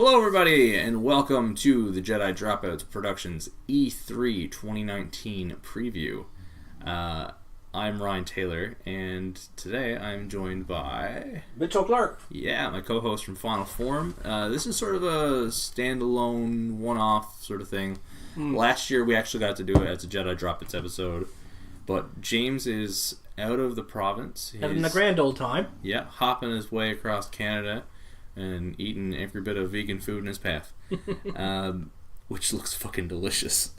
Hello, everybody, and welcome to the Jedi Dropouts Productions E3 2019 preview. I'm Ryan Taylor, and today I'm joined by... Mitchell Clark. Yeah, my co-host from Final Form. This is sort of a standalone, one-off sort of thing. Last year we actually got to do it as a Jedi Dropouts episode, but James is out of the province. Having a grand old time. Yeah, hopping his way across Canada and eating every bit of vegan food in his path, which looks fucking delicious.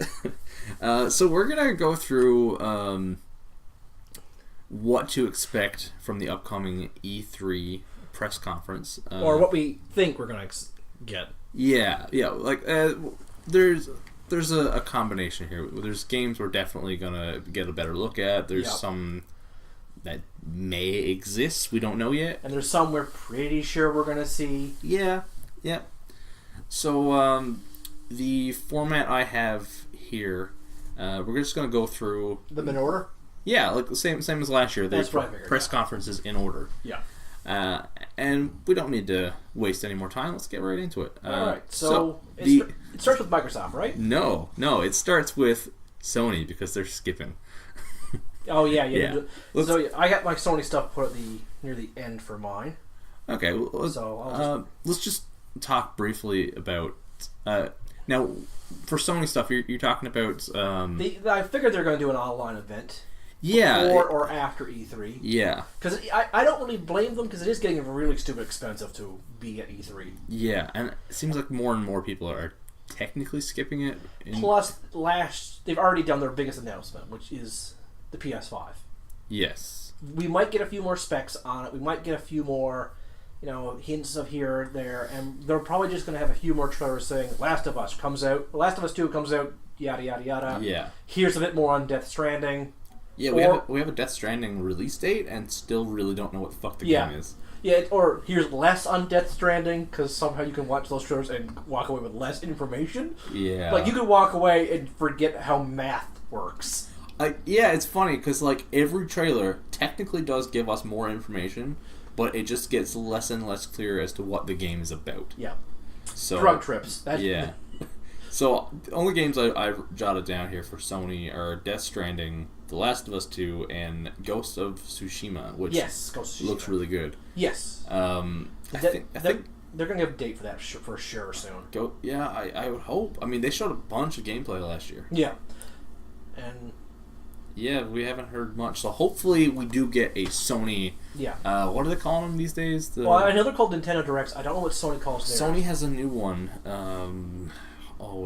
So we're gonna go through what to expect from the upcoming E3 press conference, or what we think we're gonna get. Yeah, like there's a combination here. There's games we're definitely gonna get a better look at. There's some that may exist, we don't know yet. And there's some we're pretty sure we're going to see. Yeah. So, the format I have here, we're just going to go through... Them in order? Yeah, like the same as last year. That's right. Press conferences in order. Yeah. And we don't need to waste any more time. Let's get right into it. Alright, so it starts with Microsoft, right? No, it starts with Sony because they're skipping. Oh yeah. So I got my Sony stuff put at near the end for mine. Okay, let's just talk briefly about now for Sony stuff. You're talking about. I figured they're going to do an online event. Yeah, before or after E3. Yeah, because I don't really blame them because it is getting really stupid expensive to be at E3. Yeah, and it seems like more and more people are technically skipping it. Plus, they've already done their biggest announcement, which is the PS5. Yes. We might get a few more specs on it. We might get a few more, hints of here or there, and they're probably just going to have a few more trailers saying Last of Us comes out, Last of Us 2 comes out, yada yada yada. Yeah. Here's a bit more on Death Stranding. Yeah, we have a Death Stranding release date and still really don't know what the fuck the game is. Yeah, or here's less on Death Stranding because somehow you can watch those trailers and walk away with less information. Yeah. Like you could walk away and forget how math works. It's funny because like every trailer technically does give us more information, but it just gets less and less clear as to what the game is about. Yeah. So drug trips. Yeah. So the only games I jotted down here for Sony are Death Stranding, The Last of Us 2, and Ghost of Tsushima, which looks really good. Yes. I think they're going to give a date for that for sure soon. I would hope. I mean, they showed a bunch of gameplay last year. Yeah. And... yeah, we haven't heard much, so hopefully we do get a Sony... Yeah. What are they calling them these days? Well, I know they're called Nintendo Directs. I don't know what Sony calls theirs. Sony has a new one.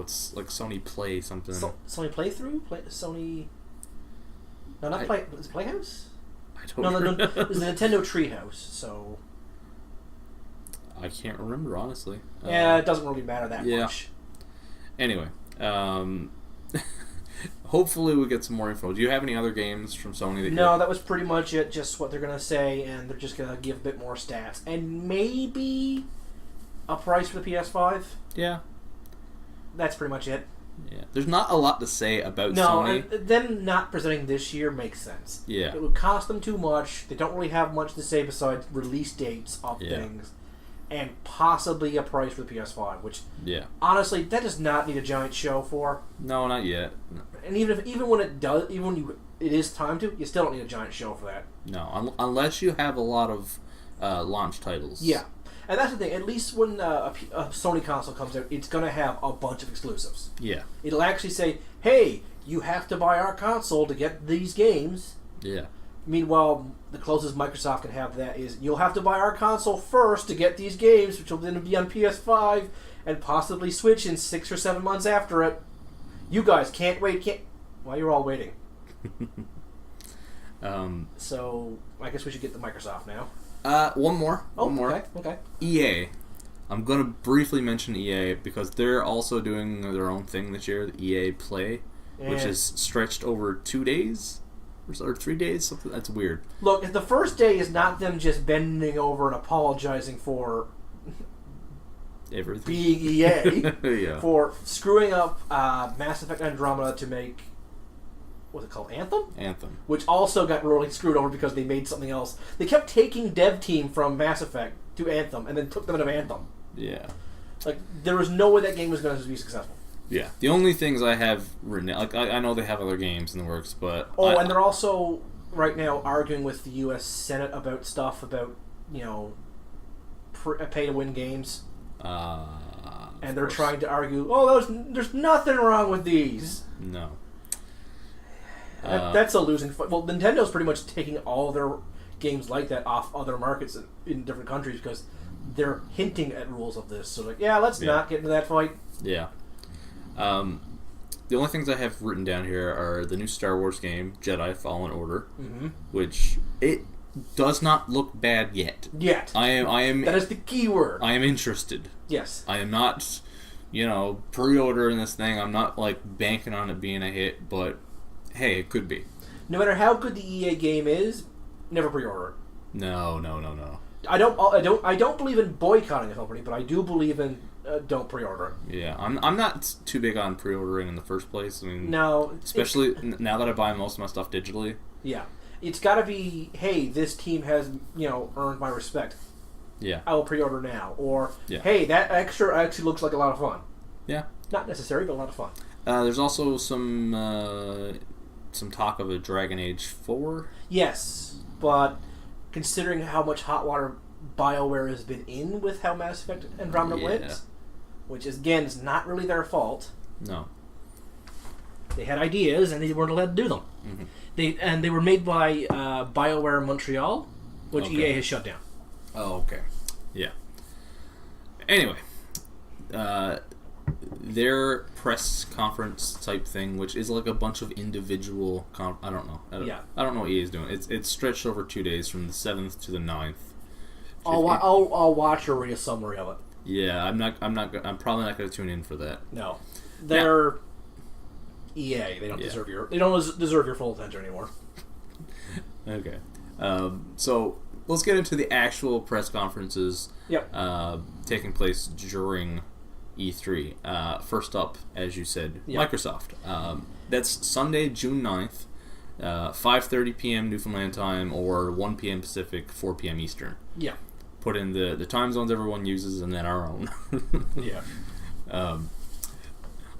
It's like Sony Play something. Sony Playthrough? Sony... No, not Play... Is it Playhouse? I don't know. No. It's the Nintendo Treehouse, so... I can't remember, honestly. Yeah, it doesn't really matter that much. Anyway, hopefully we get some more info. Do you have any other games from Sony? That was pretty much it. Just what they're going to say, and they're just going to give a bit more stats. And maybe a price for the PS5. Yeah. That's pretty much it. Yeah. There's not a lot to say about Sony. And them not presenting this year makes sense. Yeah. It would cost them too much. They don't really have much to say besides release dates of things. And possibly a price for the PS5, which honestly, that does not need a giant show for. No, not yet. And even when it does, it is time to, you still don't need a giant show for that. No, unless you have a lot of launch titles. Yeah, and that's the thing. At least when a Sony console comes out, it's going to have a bunch of exclusives. Yeah, it'll actually say, "Hey, you have to buy our console to get these games." Yeah. Meanwhile, the closest Microsoft can have that is you'll have to buy our console first to get these games, which will then be on PS5 and possibly Switch in 6 or 7 months after it. You guys can't wait. Well, you're all waiting. So I guess we should get the Microsoft now. One more. Okay. EA. I'm going to briefly mention EA because they're also doing their own thing this year, the EA Play, which is stretched over 2 days. Or 3 days, something that's weird. Look, the first day is not them just bending over and apologizing for everything being EA for screwing up Mass Effect Andromeda to make what's it called, Anthem, which also got really screwed over because they made something else. They kept taking dev team from Mass Effect to Anthem and then took them into Anthem. Yeah. Like, there was no way that game was going to be successful. Yeah. The only things I have written, like, I know they have other games in the works, but... and they're also, right now, arguing with the U.S. Senate about stuff about, pay-to-win games. And they're trying to argue, there's nothing wrong with these. No. That's a losing fight. Well, Nintendo's pretty much taking all their games like that off other markets in different countries because they're hinting at rules of this. So, let's not get into that fight. Yeah. The only things I have written down here are the new Star Wars game, Jedi Fallen Order, which it does not look bad yet. I am. That is the key word. I am interested. Yes. I am not, pre-ordering this thing. I'm not banking on it being a hit, but hey, it could be. No matter how good the EA game is, never pre-order it. No. I don't believe in boycotting a company, but I do believe in don't pre-order it. Yeah, I'm not too big on pre-ordering in the first place. I mean, no, especially now that I buy most of my stuff digitally. Yeah, it's got to be, hey, this team has earned my respect. Yeah, I will pre-order now. Or hey, that extra actually looks like a lot of fun. Yeah, not necessary, but a lot of fun. There's also some talk of a Dragon Age 4. Yes, but considering how much hot water BioWare has been in with how Mass Effect Andromeda went, which again is not really their fault. No, they had ideas and they weren't allowed to do them. Mm-hmm. They were made by BioWare Montreal, which EA has shut down. Oh, okay. Yeah. Anyway, their press conference type thing, which is like a bunch of individual... I don't know. I don't know what EA is doing. It's stretched over 2 days from the 7th to the 9th. I'll watch or read a summary of it. Yeah, I'm probably not going to tune in for that. No. They're EA. They don't deserve your full attention anymore. Okay. So let's get into the actual press conferences taking place during E3. First up, as you said, Microsoft. That's Sunday, June 9th, 5:30 p.m. Newfoundland time or 1 p.m. Pacific, 4 p.m. Eastern. Yeah. Put in the time zones everyone uses and then our own. Yeah.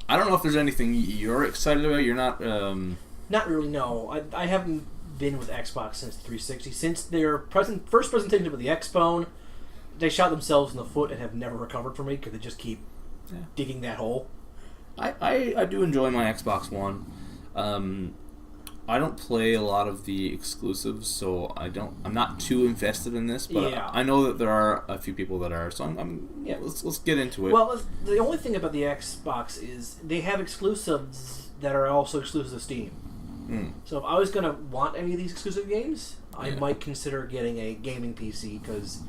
I don't know if there's anything you're excited about. You're not... Not really, no. I haven't been with Xbox since 360. Since their first presentation with the Xbone, they shot themselves in the foot and have never recovered from it because they just keep digging that hole. I do enjoy my Xbox One. I don't play a lot of the exclusives, so I'm not too invested in this, but I know that there are a few people that are, so let's get into it. Well, the only thing about the Xbox is they have exclusives that are also exclusive to Steam. So if I was going to want any of these exclusive games, I might consider getting a gaming PC because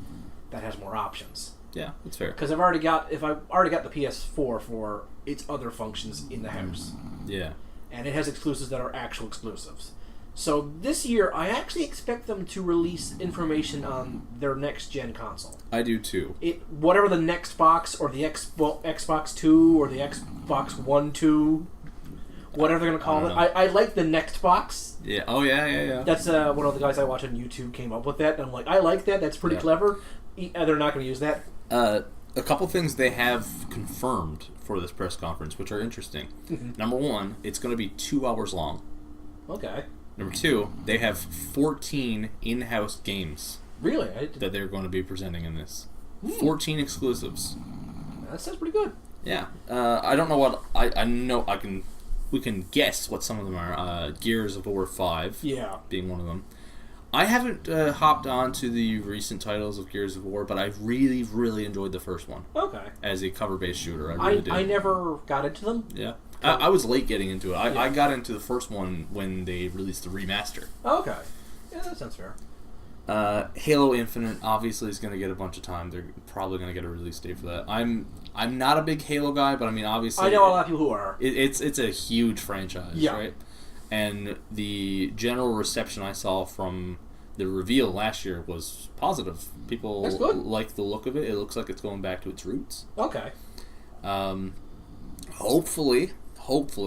that has more options. Yeah, that's fair. Because I've already got the PS4 for its other functions in the house. Yeah. And it has exclusives that are actual exclusives. So this year, I actually expect them to release information on their next-gen console. I do too. Whatever the next box, or the Xbox 2, or the Xbox One 2, whatever they're going to call it. I like the next box. Yeah. Oh, yeah. That's one of the guys I watch on YouTube came up with that, and I'm like, I like that. That's pretty clever. They're not going to use that. A couple things they have confirmed for this press conference, which are interesting. Number one, it's going to be 2 hours long. Okay. Number two, they have 14 in-house games. Really? That they're going to be presenting in this. 14 exclusives. That sounds pretty good. Yeah. I don't know what... I know we can guess what some of them are. Gears of War 5 being one of them. I haven't hopped on to the recent titles of Gears of War, but I've really, really enjoyed the first one. Okay. As a cover-based shooter, I really did. I never got into them. Yeah. I was late getting into it. I got into the first one when they released the remaster. Okay. Yeah, that sounds fair. Halo Infinite obviously is going to get a bunch of time. They're probably going to get a release date for that. I'm not a big Halo guy, but I mean, obviously... I know a lot of people who are. It's a huge franchise, right? And the general reception I saw from the reveal last year was positive. People like the look of it. It looks like it's going back to its roots. Okay. Hopefully,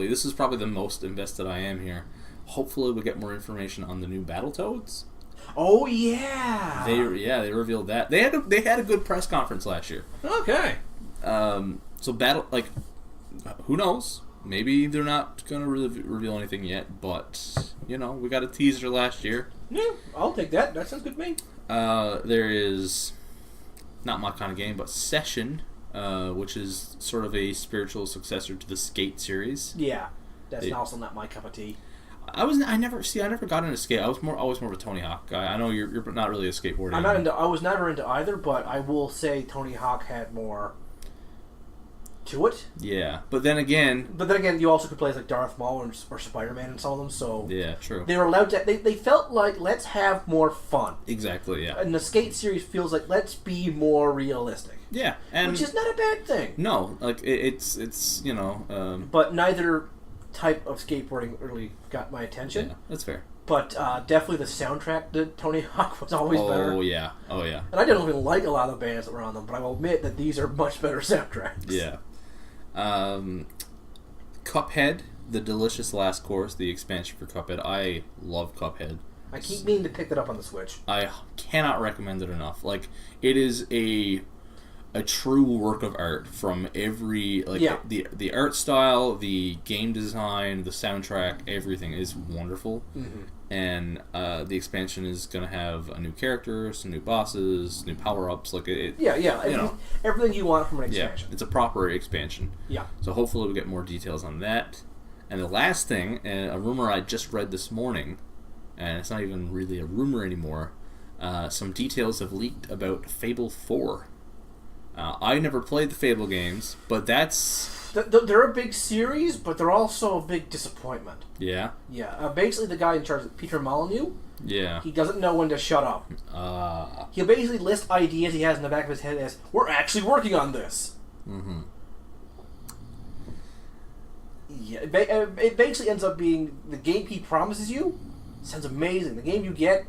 this is probably the most invested I am here. Hopefully we'll get more information on the new Battletoads. Oh yeah. They revealed that. They had a good press conference last year. Okay. So battle, like, who knows? Maybe they're not gonna really reveal anything yet, but we got a teaser last year. Yeah, I'll take that. That sounds good to me. There is not my kind of game, but Session, which is sort of a spiritual successor to the Skate series. Yeah, that's also not my cup of tea. I never got into skate. I was always more of a Tony Hawk guy. I know you're not really a skateboarder. I was never into either, but I will say Tony Hawk had more to it. Yeah, but then again, you also could play as like Darth Maul or Spider-Man in some of them. So yeah, true. They were allowed to. They felt like let's have more fun. Exactly. Yeah. And the Skate series feels like let's be more realistic. Yeah, and which is not a bad thing. No, like it's But neither type of skateboarding really got my attention. Yeah, that's fair. But definitely the soundtrack to Tony Hawk was always better. Oh yeah. And I didn't even like a lot of the bands that were on them, but I will admit that these are much better soundtracks. Yeah. Cuphead, The Delicious Last Course, the expansion for Cuphead. I love Cuphead. I keep meaning to pick that up on the Switch. I cannot recommend it enough. Like, it is a true work of art from every the art style, the game design, the soundtrack, everything is wonderful. Mm-hmm. And the expansion is going to have a new character, some new bosses, new power-ups. Like everything you want from an expansion. Yeah, it's a proper expansion. Yeah. So hopefully we'll get more details on that. And the last thing, a rumor I just read this morning, and it's not even really a rumor anymore. Some details have leaked about Fable 4. I never played the Fable games, but that's... They're a big series, but they're also a big disappointment. Yeah? Yeah. Basically, the guy in charge, Peter Molyneux, he doesn't know when to shut up. He'll basically list ideas he has in the back of his head as, we're actually working on this. Mm-hmm. Yeah, it basically ends up being the game he promises you sounds amazing. The game you get,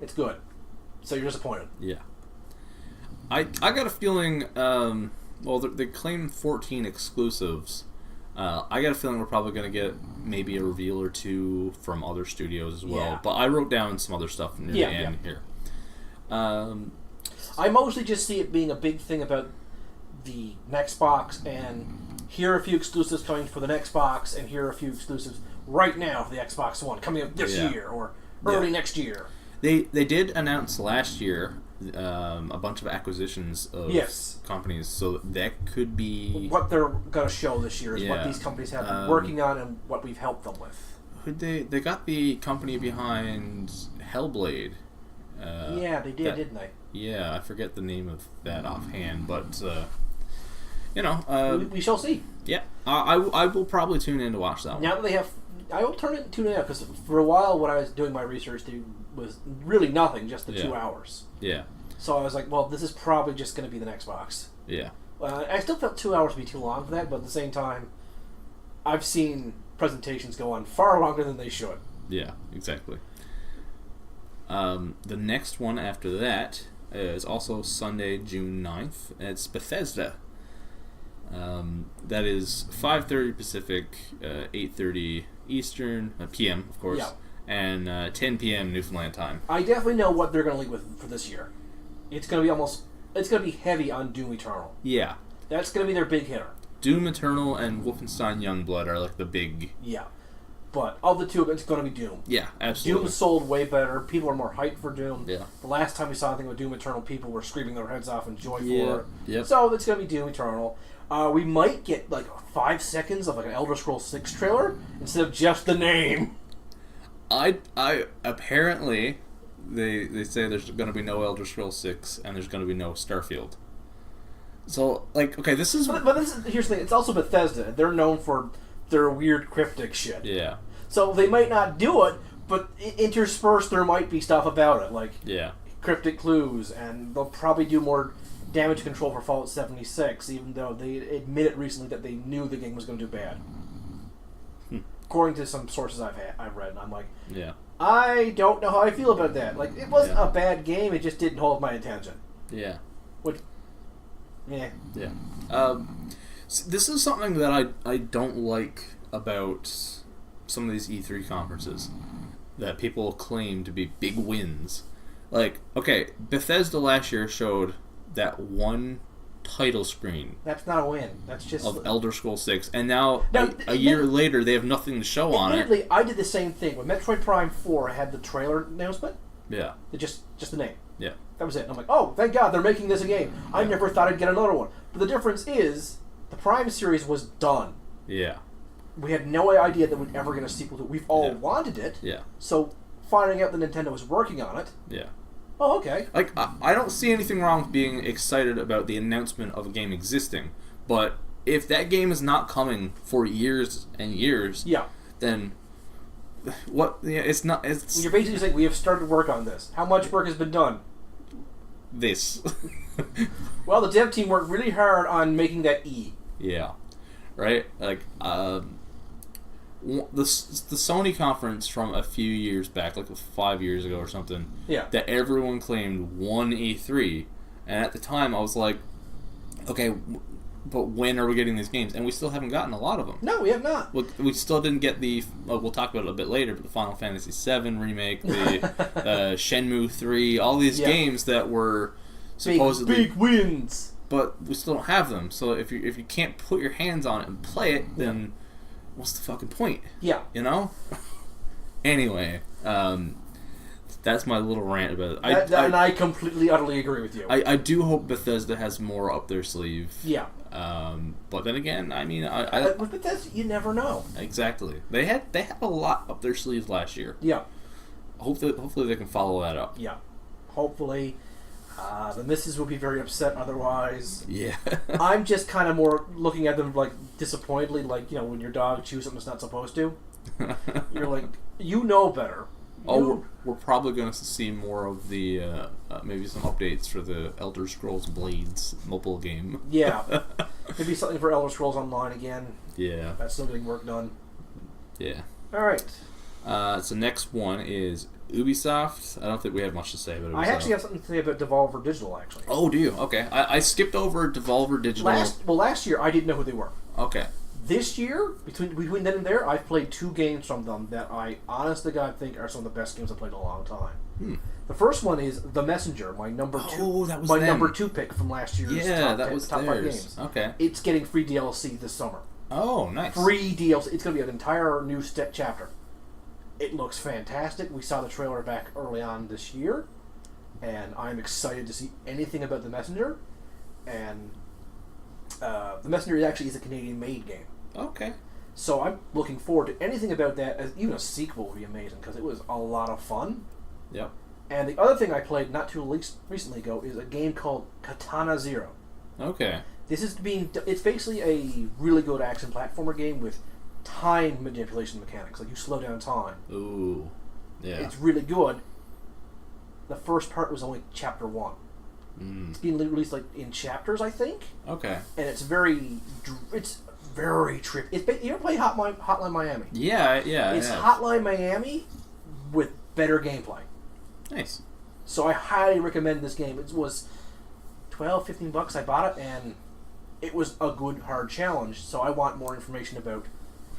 it's good. So you're disappointed. Yeah. I got a feeling... well, they claim 14 exclusives. I got a feeling we're probably going to get maybe a reveal or two from other studios as well. Yeah. But I wrote down some other stuff near the end here. I mostly just see it being a big thing about the next box, and here are a few exclusives coming for the next box, and here are a few exclusives right now for the Xbox One coming out this year or early next year. They did announce last year a bunch of acquisitions of companies, so that could be what they're going to show this year is what these companies have been working on and what we've helped them with. They got the company behind Hellblade. They did, didn't they? Yeah, I forget the name of that offhand, but we shall see. Yeah, I will probably tune in to watch that one. Now that they have, I will tune in because for a while when I was doing my research, there was really nothing, just the 2 hours. Yeah. So I was like, well, this is probably just going to be the next box. Yeah. I still felt 2 hours to be too long for that, but at the same time, I've seen presentations go on far longer than they should. Yeah, exactly. The next one after that is also Sunday, June 9th. It's Bethesda. That is 5:30 Pacific, 8:30 Eastern, PM, of course, and 10 p.m. Newfoundland time. I definitely know what they're going to lead with for this year. It's going to be heavy on Doom Eternal. Yeah. That's going to be their big hitter. Doom Eternal and Wolfenstein Youngblood are like the big... Yeah. But of the two of it, it's going to be Doom. Yeah, absolutely. Doom sold way better. People are more hyped for Doom. Yeah. The last time we saw anything with Doom Eternal, people were screaming their heads off in joy for it. Yep. So it's going to be Doom Eternal. We might get like 5 seconds of like an Elder Scrolls 6 trailer instead of just the name. I apparently they say there's going to be no Elder Scrolls 6 and there's going to be no Starfield. So like, okay, this is here's the thing. It's also Bethesda. They're known for their weird cryptic shit. Yeah. So they might not do it, but interspersed there might be stuff about it, like cryptic clues, and they'll probably do more damage control for Fallout 76, even though they admitted recently that they knew the game was going to do bad. According to some sources I've read, and I'm like, I don't know how I feel about that. Like, it wasn't a bad game, it just didn't hold my attention. Yeah. Which, yeah. This is something that I don't like about some of these E3 conferences that people claim to be big wins. Like, okay, Bethesda last year showed that one title screen That's not a win. That's just of Elder Scrolls 6, and now a year later they have nothing to show on it. Admittedly, I did the same thing when Metroid Prime 4 had the trailer announcement. Yeah. Just the name. Yeah. That was it. And I'm like, oh, thank God they're making this a game. I never thought I'd get another one. But the difference is, the Prime series was done. Yeah. We had no idea that we'd ever get a sequel to it. We've all wanted it. Yeah. So finding out that Nintendo was working on it. Yeah. Oh, okay. Like, I don't see anything wrong with being excited about the announcement of a game existing, but if that game is not coming for years and years, then what? Yeah, it's not. It's You're basically saying we have started work on this. How much work has been done? This. Well, the dev team worked really hard on making that E. Yeah. Right. Like the Sony conference from a few years back, like 5 years ago or something, that everyone claimed won E3, and at the time I was like, okay, but when are we getting these games? And we still haven't gotten a lot of them. No, we have not. We still didn't get the, we'll talk about it a bit later, but the Final Fantasy VII remake, the Shenmue 3, all these games that were supposedly big wins, but we still don't have them. So if you can't put your hands on it and play it, then what's the fucking point? Yeah. You know? Anyway, that's my little rant about it. And I completely, utterly agree with you. I do hope Bethesda has more up their sleeve. Yeah. But then again, I mean, with Bethesda, you never know. Exactly. They had a lot up their sleeves last year. Yeah. Hopefully they can follow that up. Yeah. Hopefully. The missus will be very upset otherwise. Yeah. I'm just kind of more looking at them like disappointedly, like, you know, when your dog chews something it's not supposed to. You're like, you know better. We're probably going to see more of the maybe some updates for the Elder Scrolls Blades mobile game. Yeah. Maybe something for Elder Scrolls Online again. Yeah. That's still getting work done. Yeah. Alright. So next one is Ubisoft. I don't think we have much to say about Ubisoft. I actually have something to say about Devolver Digital, actually. Oh, do you? Okay. I skipped over Devolver Digital. Last year, I didn't know who they were. Okay. This year, between then and there, I've played 2 games from them that I, honest to God, think are some of the best games I've played in a long time. The first one is The Messenger, my number 2. Oh, that was number 2 pick from last year's top 5 games. Okay. It's getting free DLC this summer. Oh, nice. Free DLC. It's going to be an entire new chapter. It looks fantastic. We saw the trailer back early on this year, and I'm excited to see anything about The Messenger. And The Messenger actually is a Canadian-made game. Okay. So I'm looking forward to anything about that. Even a sequel would be amazing because it was a lot of fun. Yep. And the other thing I played not too recently ago is a game called Katana Zero. Okay. It's basically a really good action platformer game with time manipulation mechanics. Like you slow down time. Ooh. Yeah. It's really good. The first part was only chapter 1. It's being released like in chapters, I think. Okay. And it's very trippy. You ever play Hotline Miami? Yeah. It's Hotline Miami with better gameplay. Nice. So I highly recommend this game. It was $12-15. I bought it, and it was a good hard challenge. So I want more information about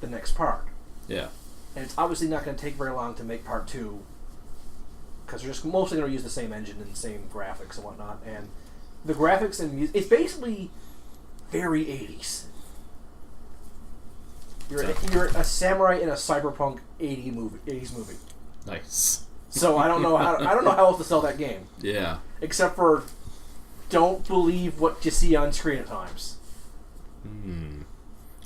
the next part. Yeah. And it's obviously not going to take very long to make part 2, because they're just mostly going to use the same engine and the same graphics and whatnot. And the graphics and music, it's basically very 80s. You're a samurai in a cyberpunk 80s movie. Nice. So I don't know how else to sell that game. Yeah. Except for don't believe what you see on screen at times.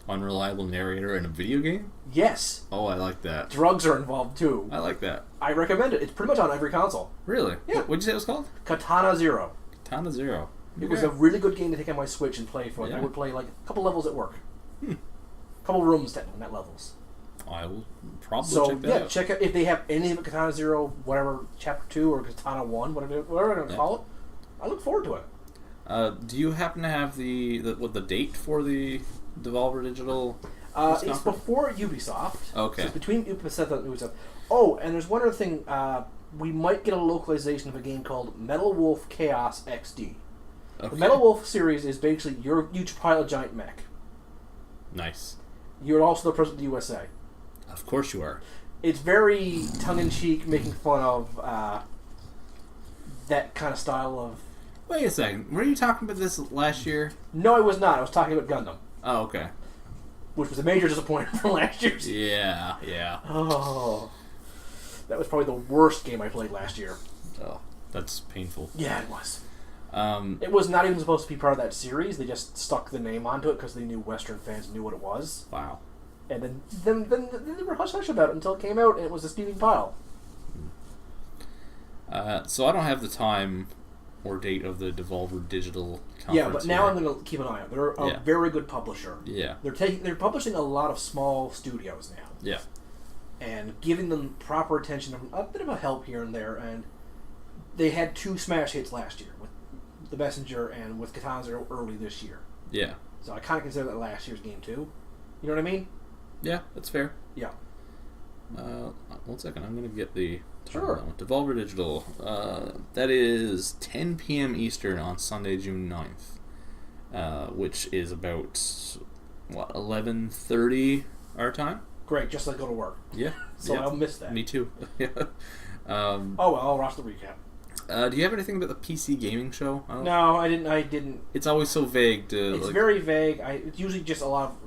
Unreliable narrator in a video game? Yes. Oh, I like that. Drugs are involved too. I like that. I recommend it. It's pretty much on every console. Really? Yeah. What'd you say it was called? Katana Zero. Katana Zero. It was a really good game to take on my Switch and play for. I would play like a couple levels at work. A couple rooms, technically, not levels. I will probably check that out. Check out if they have any of Katana Zero, whatever, Chapter 2 or Katana 1, whatever they're going to call it. I look forward to it. Do you happen to have the date for the Devolver Digital? It's before Ubisoft. Okay. So it's between Ubisoft and Ubisoft. Oh, and there's one other thing. We might get a localization of a game called Metal Wolf Chaos XD. Okay. The Metal Wolf series is basically you pilot a giant mech. Nice. You're also the president of the USA. Of course you are. It's very tongue-in-cheek, making fun of that kind of style of Wait a second. Were you talking about this last year? No, I was not. I was talking about Gundam. Oh, okay. Which was a major disappointment from last year's. Yeah. Oh. That was probably the worst game I played last year. Oh, that's painful. Yeah, it was. It was not even supposed to be part of that series. They just stuck the name onto it because they knew Western fans knew what it was. Wow. And then they were hush-hush about it until it came out, and it was a steaming pile. So I don't have the time or date of the Devolver Digital conference. Yeah, but now here. I'm going to keep an eye out. They're a very good publisher. Yeah. They're publishing a lot of small studios now. Yeah. And giving them proper attention, a bit of a help here and there, and they had 2 smash hits last year with The Messenger and with Katana Zero early this year. Yeah. So I kind of consider that last year's game too. You know what I mean? Yeah, that's fair. Yeah. 1 second, I'm going to get the... Sure. Devolver Digital. That is 10 p.m. Eastern on Sunday, June 9th, which is about, 11:30 our time? Great, just like go to work. Yeah. So yeah. I'll miss that. Me too. Oh, well, I'll watch the recap. Do you have anything about the PC gaming show? No, I didn't. It's always so vague to... It's very vague. It's usually just a lot of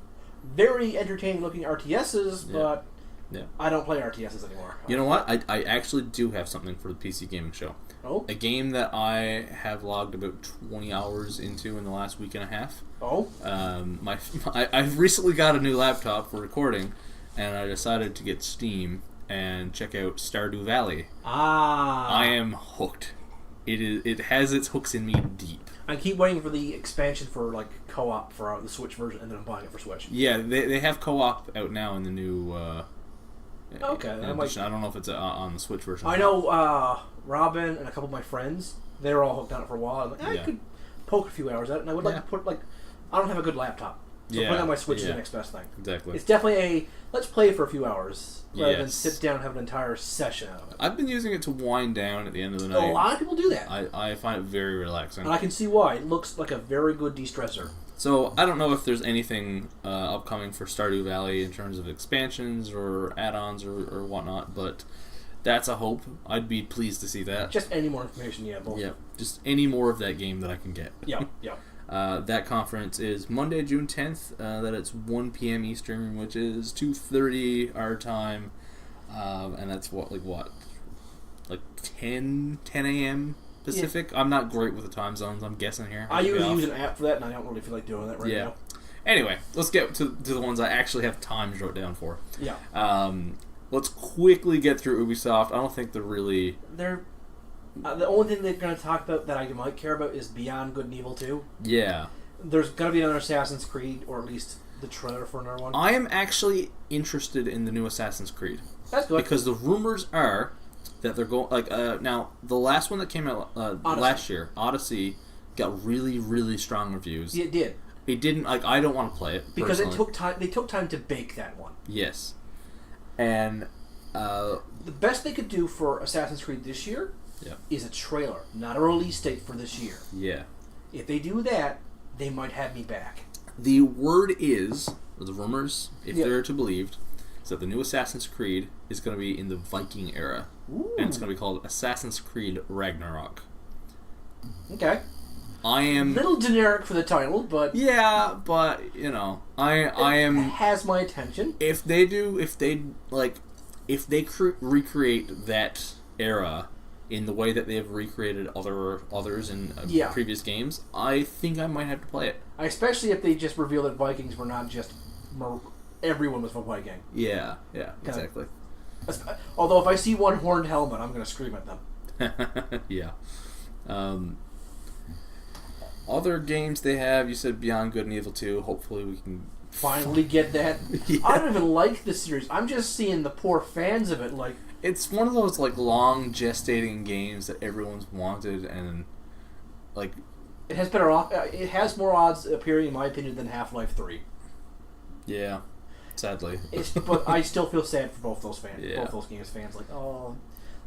very entertaining looking RTSs, but I don't play RTSs anymore. You know what? I actually do have something for the PC gaming show. Oh? A game that I have logged about 20 hours into in the last week and a half. Oh? I've recently got a new laptop for recording, and I decided to get Steam and check out Stardew Valley. I am hooked. It has its hooks in me deep. I keep waiting for the expansion for like co-op for the Switch version, and then I'm buying it for Switch. Yeah, they have co-op out now in the new. Okay, I don't know if it's on the Switch version. I know Robin and a couple of my friends. They were all hooked on it for a while. I'm like, I could poke a few hours at it, and I would like to put I don't have a good laptop, so putting on my Switch is the next best thing. Exactly. It's definitely let's play for a few hours rather than sit down and have an entire session out of it. I've been using it to wind down at the end of the night. A lot of people do that. I find it very relaxing. And I can see why. It looks like a very good de-stressor. So, I don't know if there's anything upcoming for Stardew Valley in terms of expansions or add-ons or whatnot, but that's a hope. I'd be pleased to see that. Just any more information, Bull. Yeah, just any more of that game that I can get. Yeah. That conference is Monday, June 10th. That it's 1 p.m. Eastern, which is 2:30 our time, and that's like 10 a.m. Pacific. Yeah. I'm not great with the time zones. I'm guessing here. I usually use an app for that, and I don't really feel like doing that right now. Anyway, let's get to the ones I actually have times wrote down for. Yeah. Let's quickly get through Ubisoft. I don't think they're really... the only thing they're going to talk about that I might care about is Beyond Good and Evil 2. Yeah. There's going to be another Assassin's Creed, or at least the trailer for another one. I am actually interested in the new Assassin's Creed. That's good. Because the rumors are that they're going... now, the last one that came out last year, Odyssey, got really, really strong reviews. It did. It didn't... I don't want to play it, because personally. it took time. They took time to bake that one. Yes. And... the best they could do for Assassin's Creed this year is a trailer, not a release date for this year. Yeah. If they do that, they might have me back. The word is, or the rumors, if they're to believed, is that the new Assassin's Creed is going to be in the Viking era. Ooh. And it's going to be called Assassin's Creed Ragnarok. Okay. I am... a little generic for the title, but... Yeah, but, I am... It has my attention. If they recreate that era in the way that they've recreated others in previous games, I think I might have to play it. Especially if they just reveal that Vikings were not just... everyone was a Viking. Yeah, exactly. Although if I see one horned helmet, I'm going to scream at them. Yeah. Other games they have, you said Beyond Good and Evil 2. Hopefully we can... finally get that. Yeah. I don't even like this series. I'm just seeing the poor fans of it. It's one of those long gestating games that everyone's wanted, and it has better. It has more odds appearing, in my opinion, than Half-Life 3. Yeah, sadly. But I still feel sad for both those fans. Yeah. Both those games fans,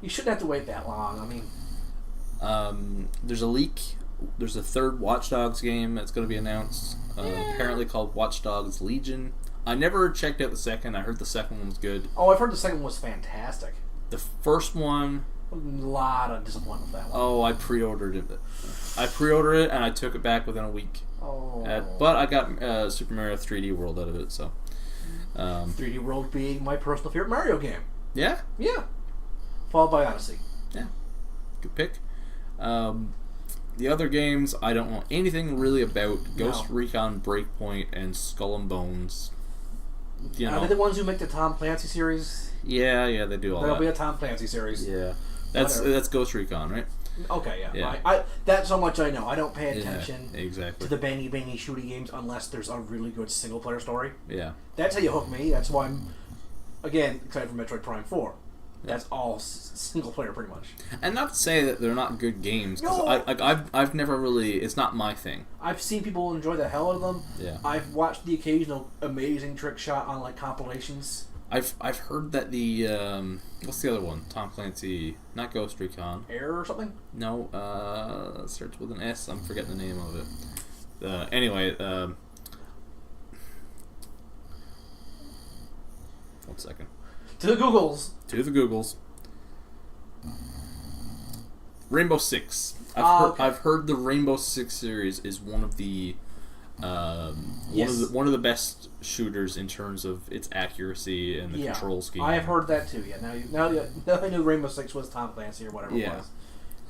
you shouldn't have to wait that long. I mean, there's a leak. There's a third Watch Dogs game that's going to be announced. Apparently called Watch Dogs Legion. I never checked out the second. I heard the second one was good. Oh, I've heard the second one was fantastic. The first one... a lot of disappointment with that one. Oh, I pre-ordered it. I pre-ordered it and I took it back within a week. Oh. But I got Super Mario 3D World out of it, so. 3D World being my personal favorite Mario game. Yeah? Yeah. Followed by Odyssey. Yeah. Good pick. The other games, I don't know anything really about. Ghost Recon Breakpoint and Skull and Bones. You know. Are they the ones who make the Tom Clancy series? Yeah, they do all that. There'll be a Tom Clancy series. Yeah. That's Ghost Recon, right? Okay, yeah. I that's how much I know. I don't pay attention exactly. to the bangy shooty games unless there's a really good single player story. Yeah. That's how you hook me. That's why I'm, again, excited for Metroid Prime 4. That's all single player, pretty much. And not to say that they're not good games, because I've never really. It's not my thing. I've seen people enjoy the hell out of them. Yeah. I've watched the occasional amazing trick shot on like compilations. I've heard that the what's the other one? Tom Clancy, not Ghost Recon. Air or something? No. Starts with an S. I'm forgetting the name of it. Anyway. 1 second. To the Googles. Rainbow Six. I've heard the Rainbow Six series is one of the one of the best shooters in terms of its accuracy and the control scheme. I have heard that too. Yeah. Now I knew Rainbow Six was Tom Clancy or whatever it was.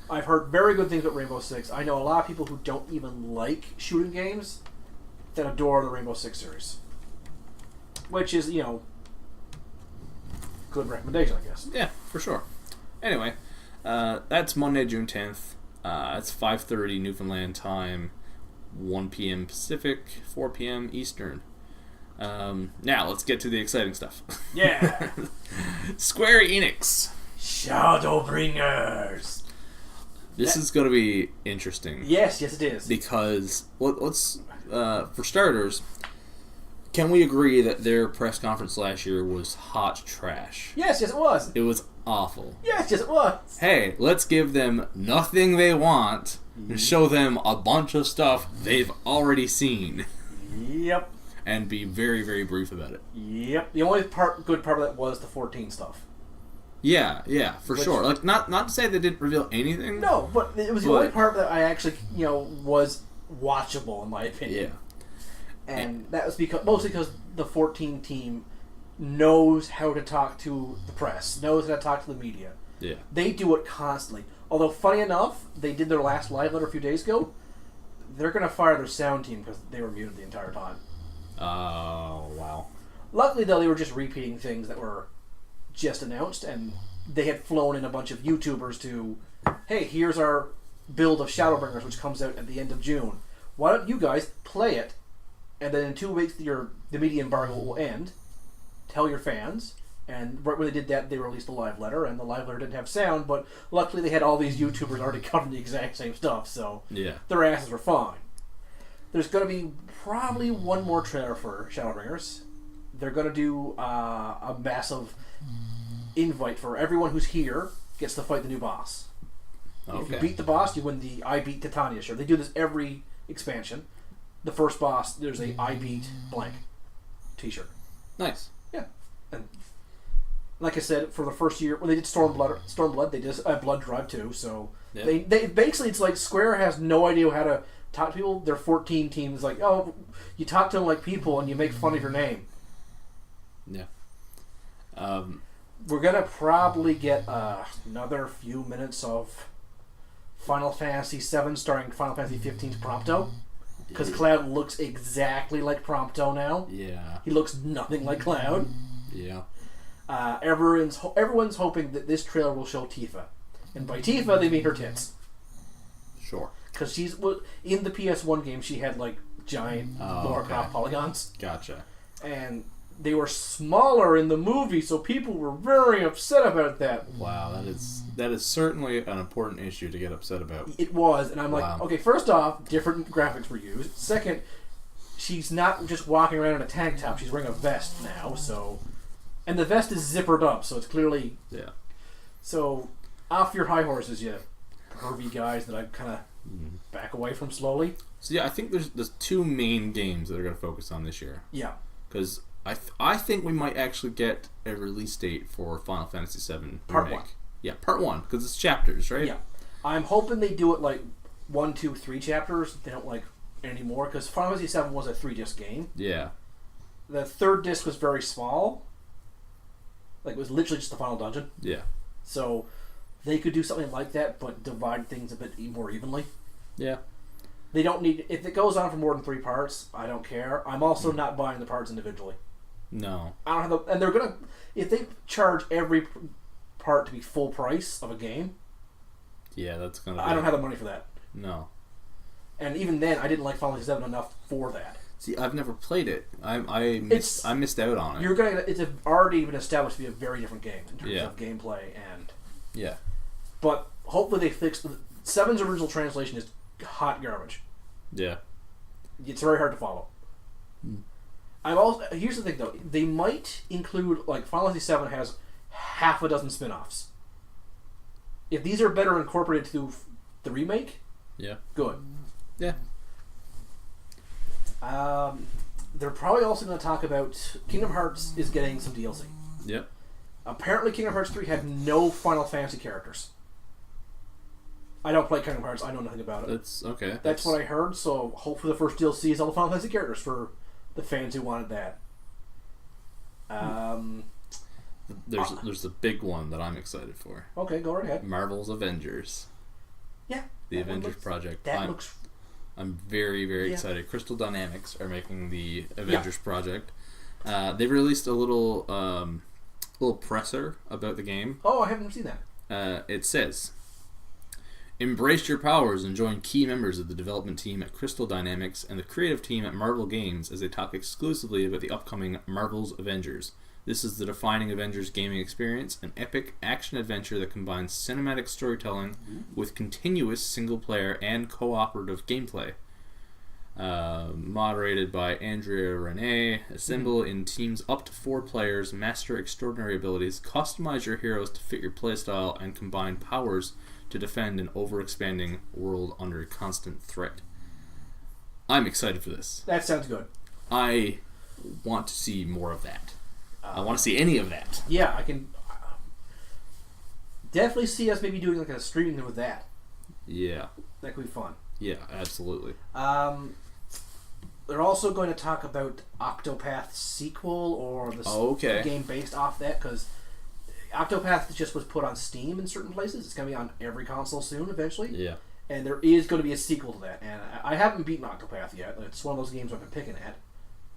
I've heard very good things about Rainbow Six. I know a lot of people who don't even like shooting games that adore the Rainbow Six series, which is good recommendation, I guess. Yeah, for sure. Anyway, that's Monday, June 10th. It's 5:30 Newfoundland time, 1 p.m. Pacific, 4 p.m. Eastern. Now, let's get to the exciting stuff. Yeah! Square Enix. Shadowbringers. This is going to be interesting. Yes, it is. Because, let's for starters, can we agree that their press conference last year was hot trash? Yes, it was. It was awful. Yes, it was. Hey, let's give them nothing they want and show them a bunch of stuff they've already seen. Yep. And be very, very brief about it. Yep. The only good part of that was the 14 stuff. Yeah, for sure. Like, not to say they didn't reveal anything. No, but it was the only part that I actually, was watchable, in my opinion. Yeah. And that was mostly because the 14 team knows how to talk to the press, knows how to talk to the media. Yeah. They do it constantly. Although, funny enough, they did their last live letter a few days ago. They're going to fire their sound team because they were muted the entire time. Oh, wow. Luckily, though, they were just repeating things that were just announced, and they had flown in a bunch of YouTubers to, hey, here's our build of Shadowbringers, which comes out at the end of June. Why don't you guys play it? And then in 2 weeks, the media embargo will end. Tell your fans. And right when they did that, they released a live letter, and the live letter didn't have sound, but luckily they had all these YouTubers already covering the exact same stuff, so their asses were fine. There's going to be probably one more trailer for Shadowbringers. They're going to do a massive invite for everyone who's here gets to fight the new boss. Okay. If you beat the boss, you win the I Beat Titania shirt. They do this every expansion. The first boss, there's a I Beat blank t-shirt. Nice. Yeah. And like I said, for the first year, when they did Stormblood, they did Blood Drive too, so they basically, it's like Square has no idea how to talk to people. Their 14 team is like, oh, you talk to them like people and you make fun of your name. Yeah. We're going to probably get another few minutes of Final Fantasy VII starring Final Fantasy 15's Prompto. Because Cloud looks exactly like Prompto now. Yeah. He looks nothing like Cloud. Yeah. Everyone's hoping that this trailer will show Tifa. And by Tifa, they mean her tits. Sure. Because she's in the PS1 game, she had like giant Lara Croft polygons. Gotcha. And they were smaller in the movie, so people were very upset about that. Wow, that is certainly an important issue to get upset about. It was, and I'm like, okay, first off, different graphics were used. Second, she's not just walking around in a tank top; she's wearing a vest now. So, and the vest is zippered up, so it's clearly So, off your high horses, you pervy guys that I kind of back away from slowly. So I think there's two main games that are going to focus on this year. Yeah, because I think we might actually get a release date for Final Fantasy VII Part Remake. 1. Yeah, Part 1, because it's chapters, right? Yeah. I'm hoping they do it like 1, 2, 3 chapters they don't like anymore, because Final Fantasy VII was a 3-disc game. Yeah. The third disc was very small. Like, it was literally just the final dungeon. Yeah. So they could do something like that, but divide things a bit more evenly. Yeah. They don't need... If it goes on for more than 3 parts, I don't care. I'm also not buying the parts individually. No. I don't have the... And they're going to... If they charge every part to be full price of a game... Yeah, that's going to be... I don't have the money for that. No. And even then, I didn't like Final Fantasy VII enough for that. See, I've never played it. I missed out on it. You're gonna. It's already been established to be a very different game in terms Yeah. of gameplay and. Yeah. But hopefully they fix 7's original translation is hot garbage. Yeah. It's very hard to follow. I'm also here's the thing though, they might include like Final Fantasy VII has half a dozen spin-offs. If these are better incorporated to the remake, yeah, good. Yeah. They're probably also going to talk about Kingdom Hearts is getting some DLC. Yep. Apparently, Kingdom Hearts 3 had no Final Fantasy characters. I don't play Kingdom Hearts. I know nothing about it. That's okay. That's what I heard. So hopefully, the first DLC is all the Final Fantasy characters for the fans who wanted that. There's the big one that I'm excited for. Okay, go right ahead. Marvel's Avengers. Yeah. The Avengers project. That looks. I'm very, very excited. Crystal Dynamics are making the Avengers project. They released a little presser about the game. Oh, I haven't seen that. It says, embrace your powers and join key members of the development team at Crystal Dynamics and the creative team at Marvel Games as they talk exclusively about the upcoming Marvel's Avengers. This is the defining Avengers gaming experience, an epic action-adventure that combines cinematic storytelling with continuous single-player and cooperative gameplay. Moderated by Andrea Renee, assemble in teams up to 4 players, master extraordinary abilities, customize your heroes to fit your playstyle, and combine powers to defend an over-expanding world under constant threat. I'm excited for this. That sounds good. I want to see more of that. I want to see any of that. Yeah, I can definitely see us maybe doing like a streaming with that. Yeah. That could be fun. Yeah, absolutely. They're also going to talk about Octopath's sequel or the game based off that, because Octopath just was put on Steam in certain places. It's going to be on every console soon, eventually. Yeah. And there is going to be a sequel to that. And I haven't beaten Octopath yet. It's one of those games I've been picking at.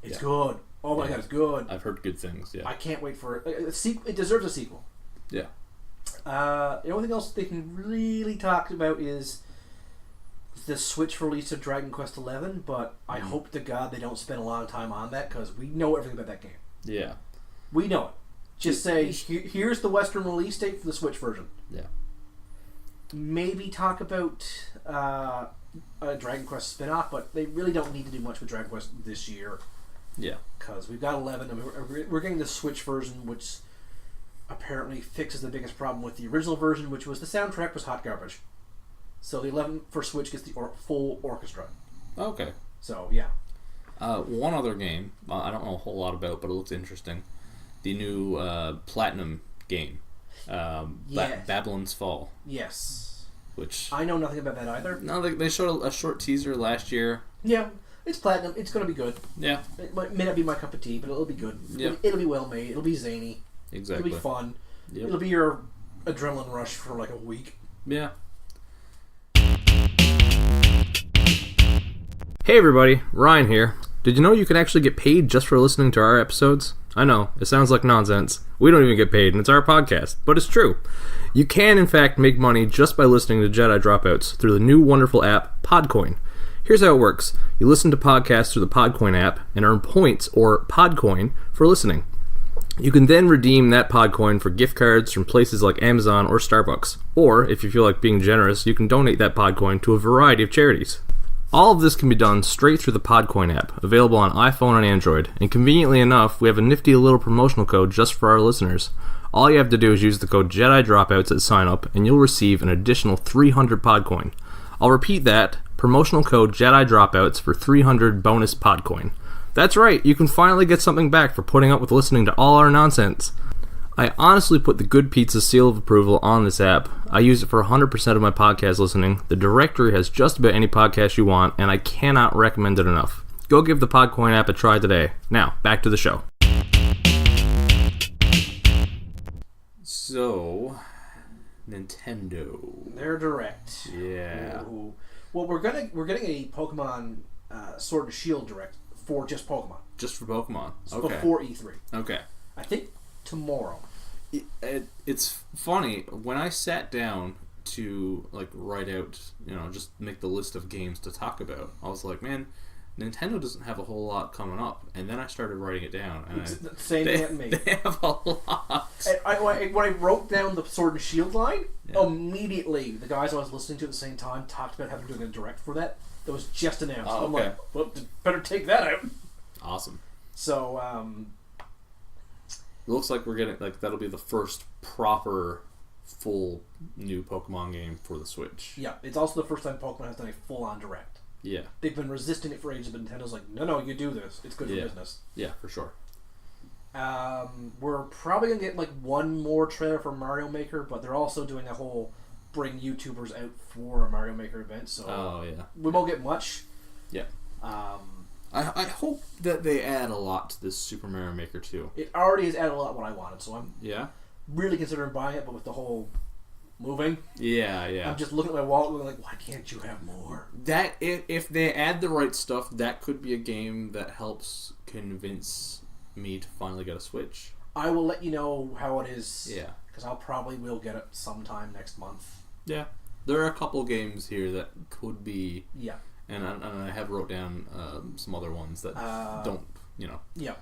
It's good. Oh my god, it's good. I've heard good things, yeah. I can't wait for it. It deserves a sequel. Yeah. The only thing else they can really talk about is the Switch release of Dragon Quest XI, but I hope to God they don't spend a long time on that, because we know everything about that game. Yeah. We know it. Just say, here's the Western release date for the Switch version. Yeah. Maybe talk about a Dragon Quest spin-off, but they really don't need to do much with Dragon Quest this year. Yeah. Because we've got 11, and we're getting the Switch version, which apparently fixes the biggest problem with the original version, which was the soundtrack was hot garbage. So the 11 for Switch gets the full orchestra. Okay. So, yeah. One other game, I don't know a whole lot about, but it looks interesting. The new Platinum game, Babylon's Fall. Yes. Which I know nothing about that either. No, they showed a short teaser last year. Yeah. It's Platinum. It's going to be good. Yeah. It may not be my cup of tea, but it'll be good. Yeah. It'll be well made. It'll be zany. Exactly. It'll be fun. Yep. It'll be your adrenaline rush for like a week. Yeah. Hey everybody, Ryan here. Did you know you can actually get paid just for listening to our episodes? I know, it sounds like nonsense. We don't even get paid, and it's our podcast, but it's true. You can, in fact, make money just by listening to Jedi Dropouts through the new wonderful app, Podcoin. Here's how it works. You listen to podcasts through the Podcoin app and earn points, or Podcoin, for listening. You can then redeem that Podcoin for gift cards from places like Amazon or Starbucks. Or, if you feel like being generous, you can donate that Podcoin to a variety of charities. All of this can be done straight through the Podcoin app, available on iPhone and Android, and conveniently enough, we have a nifty little promotional code just for our listeners. All you have to do is use the code Jedi Dropouts at sign up, and you'll receive an additional 300 Podcoin. I'll repeat that, promotional code Jedi Dropouts for 300 bonus Podcoin. That's right, you can finally get something back for putting up with listening to all our nonsense. I honestly put the Good Pizza seal of approval on this app. I use it for 100% of my podcast listening. The directory has just about any podcast you want, and I cannot recommend it enough. Go give the Podcoin app a try today. Now, back to the show. So, Nintendo. Their Direct. Yeah. Ooh. Well, we're getting a Pokemon Sword and Shield Direct for just Pokemon. Just for Pokemon. Okay. Before E3. Okay. I think tomorrow. It's funny when I sat down to write out, just make the list of games to talk about. I was like, man, Nintendo doesn't have a whole lot coming up, and then I started writing it down. And Same thing at me. They have a lot. When I wrote down the Sword and Shield line, immediately the guys I was listening to at the same time talked about having doing a direct for that. That was just announced. Oh, okay. I'm like, well, better take that out. Awesome. So, it looks like we're getting that'll be the first proper full new Pokemon game for the Switch. Yeah, it's also the first time Pokemon has done a full-on direct. Yeah. They've been resisting it for ages, but Nintendo's like, no, you do this. It's good for business. Yeah, for sure. We're probably going to get one more trailer for Mario Maker, but they're also doing a whole bring YouTubers out for a Mario Maker event, so we won't get much. Yeah. I hope that they add a lot to this Super Mario Maker 2. It already has added a lot what I wanted, so I'm really considering buying it, but with the whole moving, I'm just looking at my wallet going like, why can't you have more? That if they add the right stuff, that could be a game that helps convince me to finally get a Switch. I will let you know how it is. Yeah. Because I'll probably will get it sometime next month. Yeah. There are a couple games here that could be... Yeah. And I have wrote down some other ones that don't, Yeah.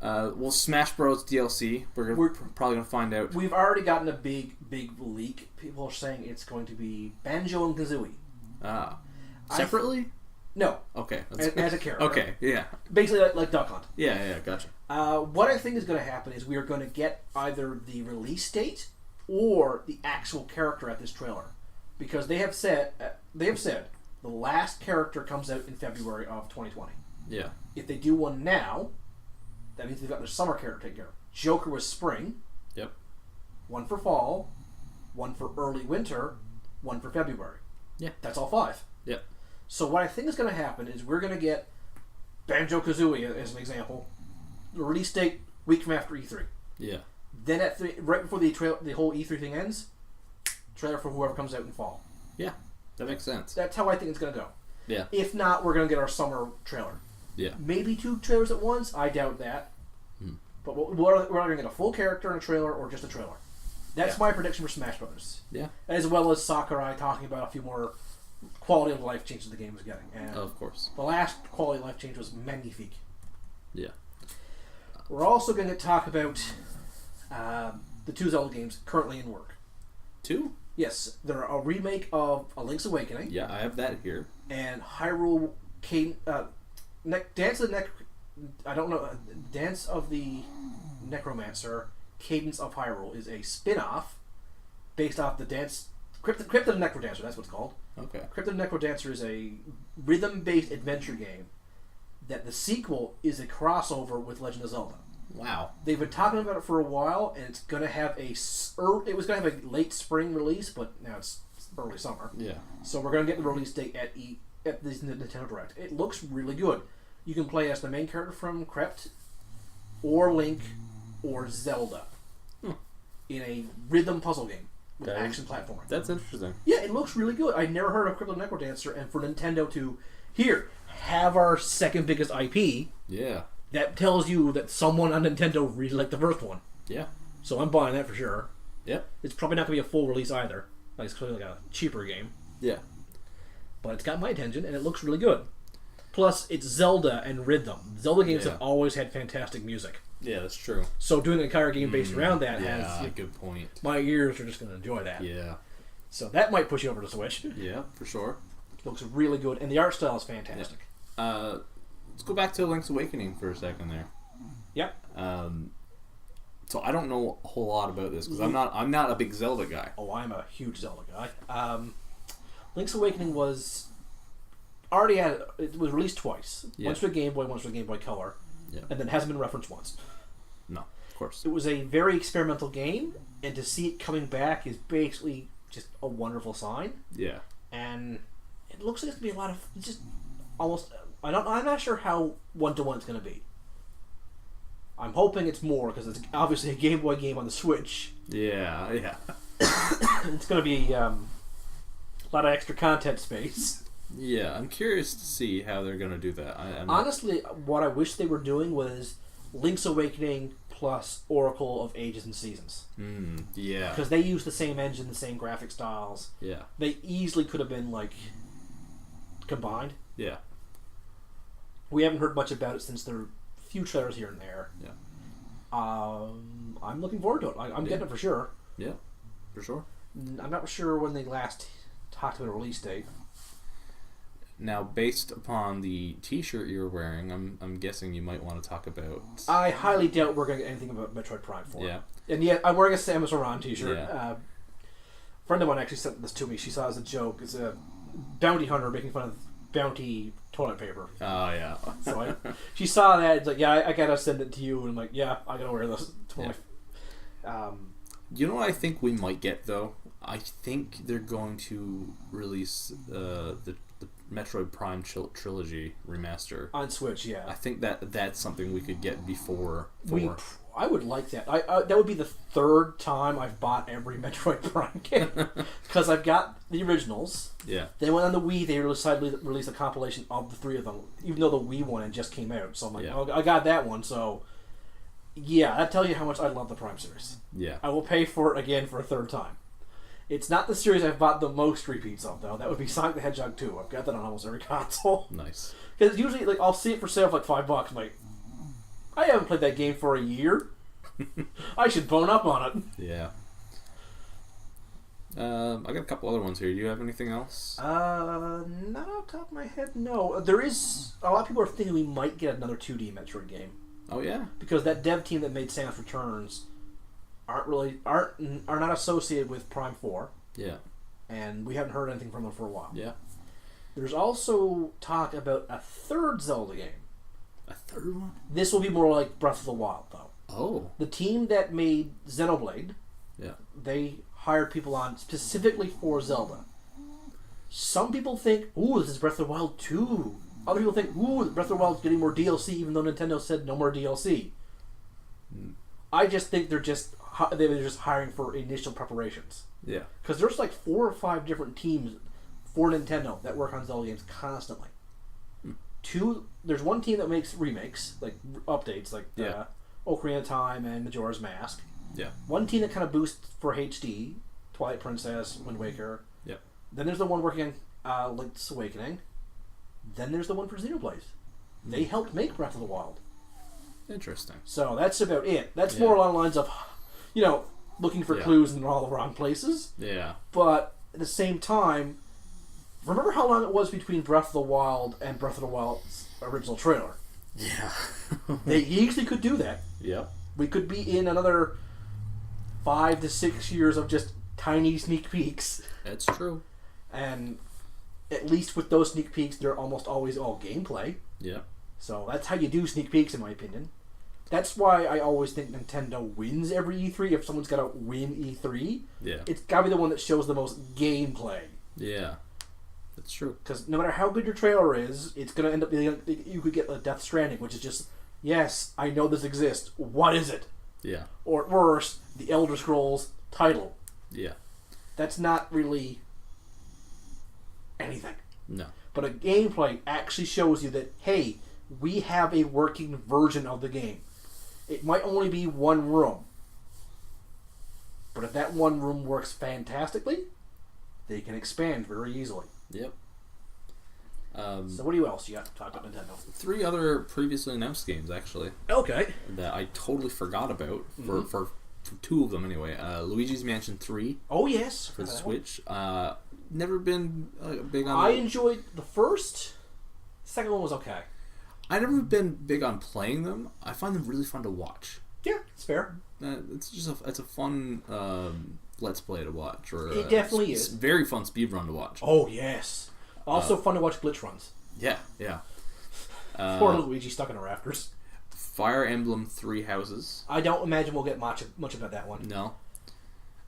Well, Smash Bros. DLC. We're probably going to find out. We've already gotten a big leak. People are saying it's going to be Banjo and Kazooie. Separately? No. Okay. As a character. Okay, yeah. Basically like Duck Hunt. Yeah, gotcha. What I think is going to happen is we are going to get either the release date or the actual character at this trailer. Because they have said the last character comes out in February of 2020. Yeah. If they do one now, that means they've got their summer character taken care of. Joker was spring. Yep. One for fall. One for early winter. One for February. Yeah. That's all 5. Yep. So what I think is going to happen is we're going to get Banjo-Kazooie, as an example, the release date week from after E3. Yeah. Then right before the whole E3 thing ends, trailer for whoever comes out in fall. Yeah. That makes sense. That's how I think it's going to go. Yeah. If not, we're going to get our summer trailer. Yeah. Maybe 2 trailers at once. I doubt that. But we're either going to get a full character in a trailer or just a trailer. That's my prediction for Smash Brothers. Yeah. As well as Sakurai talking about a few more quality of life changes the game is getting. And of course. The last quality of life change was magnifique. Yeah. We're also going to talk about the 2 Zelda games currently in work. 2? Yes, they're a remake of A Link's Awakening. Yeah, I have that here. And Hyrule Dance of the Necromancer, Cadence of Hyrule is a spin-off based off the dance... Crypt of the Necrodancer, that's what it's called. Okay. Crypt of the Necrodancer is a rhythm-based adventure game that the sequel is a crossover with Legend of Zelda. Wow. They've been talking about it for a while, and it's going to have it was going to have a late spring release, but now it's early summer. Yeah. So we're going to get the release date at this Nintendo Direct. It looks really good. You can play as the main character from Crypt, or Link, or Zelda in a rhythm puzzle game with action platforming. That's interesting. Yeah, it looks really good. I'd never heard of Crypt of the Necrodancer, and for Nintendo to have our second biggest IP. Yeah. That tells you that someone on Nintendo really liked the first one. Yeah. So I'm buying that for sure. Yep. It's probably not going to be a full release either. It's clearly like a cheaper game. Yeah. But it's got my attention, and it looks really good. Plus, it's Zelda and rhythm. Zelda games have always had fantastic music. Yeah, that's true. So doing an entire game based around that has... Yeah, good point. My ears are just going to enjoy that. Yeah. So that might push you over to Switch. Yeah, for sure. Looks really good, and the art style is fantastic. Yeah. Let's go back to Link's Awakening for a second there. Yep. So I don't know a whole lot about this because I'm not a big Zelda guy. Oh, I'm a huge Zelda guy. Link's Awakening was released twice. Yeah. Once for Game Boy, once for Game Boy Color. Yeah. And then hasn't been referenced once. No, of course. It was a very experimental game, and to see it coming back is basically just a wonderful sign. Yeah. And it looks like it's going to be a lot of... just almost... I'm not sure how one-to-one it's going to be. I'm hoping it's more, because it's obviously a Game Boy game on the Switch. Yeah. It's going to be a lot of extra content space. Yeah, I'm curious to see how they're going to do that. Honestly, what I wish they were doing was Link's Awakening plus Oracle of Ages and Seasons. Yeah. Because they use the same engine, the same graphic styles. Yeah. They easily could have been, combined. Yeah. We haven't heard much about it since there are a few trailers here and there. Yeah. I'm looking forward to it. I'm getting it for sure. Yeah, for sure. I'm not sure when they last talked about a release date. Now, based upon the T-shirt you're wearing, I'm guessing you might want to talk about... I highly doubt we're going to get anything about Metroid Prime 4. Yeah. And yet, I'm wearing a Samus Aran T-shirt. Yeah. A friend of mine actually sent this to me. She saw it as a joke. It's a bounty hunter making fun of bounty toilet paper. Oh, yeah. So she saw that. It's like, yeah, I got to send it to you. And I'm like, yeah, I got to wear this. You know what I think we might get, though? I think they're going to release the Metroid Prime trilogy remaster on Switch. Yeah, I think that's something we could get before 4. I would like that. That would be the third time I've bought every Metroid Prime game because I've got the originals. Yeah. Then went on the Wii. They decided to release a compilation of the 3 of them, even though the Wii one had just came out. So I'm like, oh, I got that one. So yeah, that tells you how much I love the Prime series. Yeah. I will pay for it again for a third time. It's not the series I've bought the most repeats of, though. That would be Sonic the Hedgehog 2. I've got that on almost every console. Nice. Because usually, I'll see it for sale for $5. I'm like, I haven't played that game for a year. I should bone up on it. Yeah. I got a couple other ones here. Do you have anything else? Not off the top of my head, no. There is... A lot of people are thinking we might get another 2D Metroid game. Oh, yeah? Because that dev team that made Samus Returns... are not associated with Prime 4. Yeah. And we haven't heard anything from them for a while. Yeah. There's also talk about a third Zelda game. A third one? This will be more like Breath of the Wild, though. Oh. The team that made Xenoblade, yeah, they hired people on specifically for Zelda. Some people think, ooh, this is Breath of the Wild 2. Other people think, ooh, Breath of the Wild's getting more DLC, even though Nintendo said no more DLC. I just think they're just hiring for initial preparations. Yeah. Because there's 4 or 5 different teams for Nintendo that work on Zelda games constantly. There's one team that makes remakes, updates, Ocarina of Time and Majora's Mask. Yeah. One team that kind of boosts for HD, Twilight Princess, Wind Waker. Yeah. Then there's the one working on Link's Awakening. Then there's the one for Xenoblade. They helped make Breath of the Wild. Interesting. So that's about it. That's more along the lines of, looking for clues in all the wrong places. Yeah. But at the same time, remember how long it was between Breath of the Wild and Breath of the Wild's original trailer? Yeah. They easily could do that. Yep. We could be in another 5 to 6 years of just tiny sneak peeks. That's true. And at least with those sneak peeks, they're almost always all gameplay. Yeah. So that's how you do sneak peeks, in my opinion. That's why I always think Nintendo wins every E3. If someone's got to win E3, it's got to be the one that shows the most gameplay. Yeah. That's true. Because no matter how good your trailer is, it's going to end up being... You could get a Death Stranding, which is just, yes, I know this exists. What is it? Yeah. Or worse, the Elder Scrolls title. Yeah. That's not really anything. No. But a gameplay actually shows you that, hey, we have a working version of the game. It might only be one room. But if that one room works fantastically, they can expand very easily. Yep. So what else you got to talk about Nintendo? 3 other previously announced games, actually. Okay. That I totally forgot about, for 2 of them anyway. Luigi's Mansion 3. Oh, yes. For the Switch. Never been big on... I enjoyed the first. The second one was okay. I've never been big on playing them. I find them really fun to watch. Yeah, it's fair. It's just it's a fun Let's Play to watch. Or it definitely is. Very fun speedrun to watch. Oh, yes. Also fun to watch glitch runs. Yeah, yeah. Poor Luigi stuck in the rafters. Fire Emblem Three Houses. I don't imagine we'll get much about that one. No.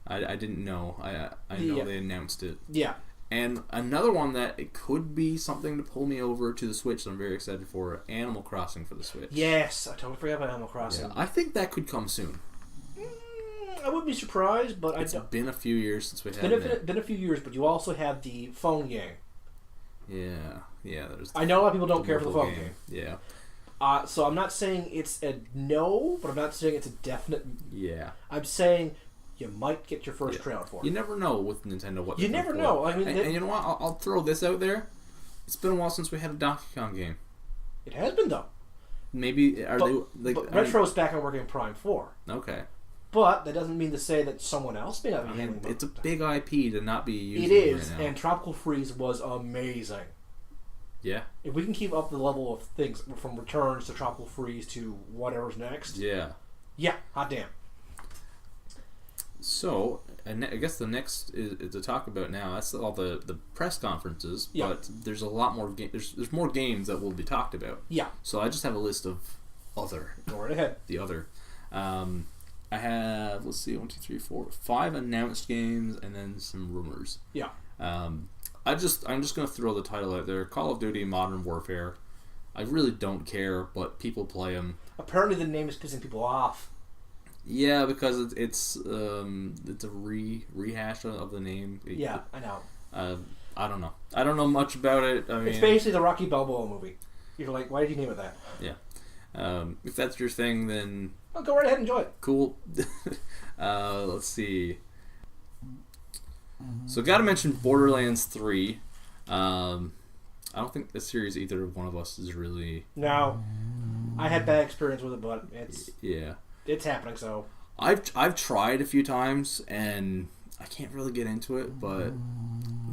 I didn't know. I know they announced it. Yeah. And another one that it could be something to pull me over to the Switch that I'm very excited for, Animal Crossing for the Switch. Yes, I totally forgot about Animal Crossing. Yeah, I think that could come soon. I wouldn't be surprised, but it's been a few years since we had it. Been a few years, but you also have the phone game. Yeah. There's. I know a lot of people don't care for the phone game. Yeah. So I'm not saying it's a no, but I'm not saying it's a definite. Yeah. I'm saying you might get your first trailer for it. You never know with Nintendo what. You never know. I mean, and you know what? I'll throw this out there. It's been a while since we had a Donkey Kong game. It has been though. Maybe but Retro's back on working on Prime 4. Okay. But that doesn't mean to say that someone else may not be handling it. It's a big IP to not be using. It is, right now. and Tropical Freeze was amazing. Yeah. If we can keep up the level of things from Returns to Tropical Freeze to whatever's next. Yeah. Yeah, hot damn. So, I guess the next is to talk about now. That's all the press conferences, but there's a lot more. There's more games that will be talked about. Yeah. So I just have a list of other. Go right ahead. The other. I have 5 announced games and then some rumors. Yeah. I'm just gonna throw the title out there. Call of Duty Modern Warfare. I really don't care, but people play them. Apparently, the name is pissing people off. Yeah, because it's a rehash of the name. I know. I don't know. I don't know much about it. I mean, it's basically the Rocky Balboa movie. You're like, why did you name it that? Yeah. If that's your thing, then go right ahead and enjoy it. Cool. Let's see. So, got to mention Borderlands 3. I don't think this series either one of us is really. No, I had bad experience with it, but it's happening. So I've tried a few times and I can't really get into it, but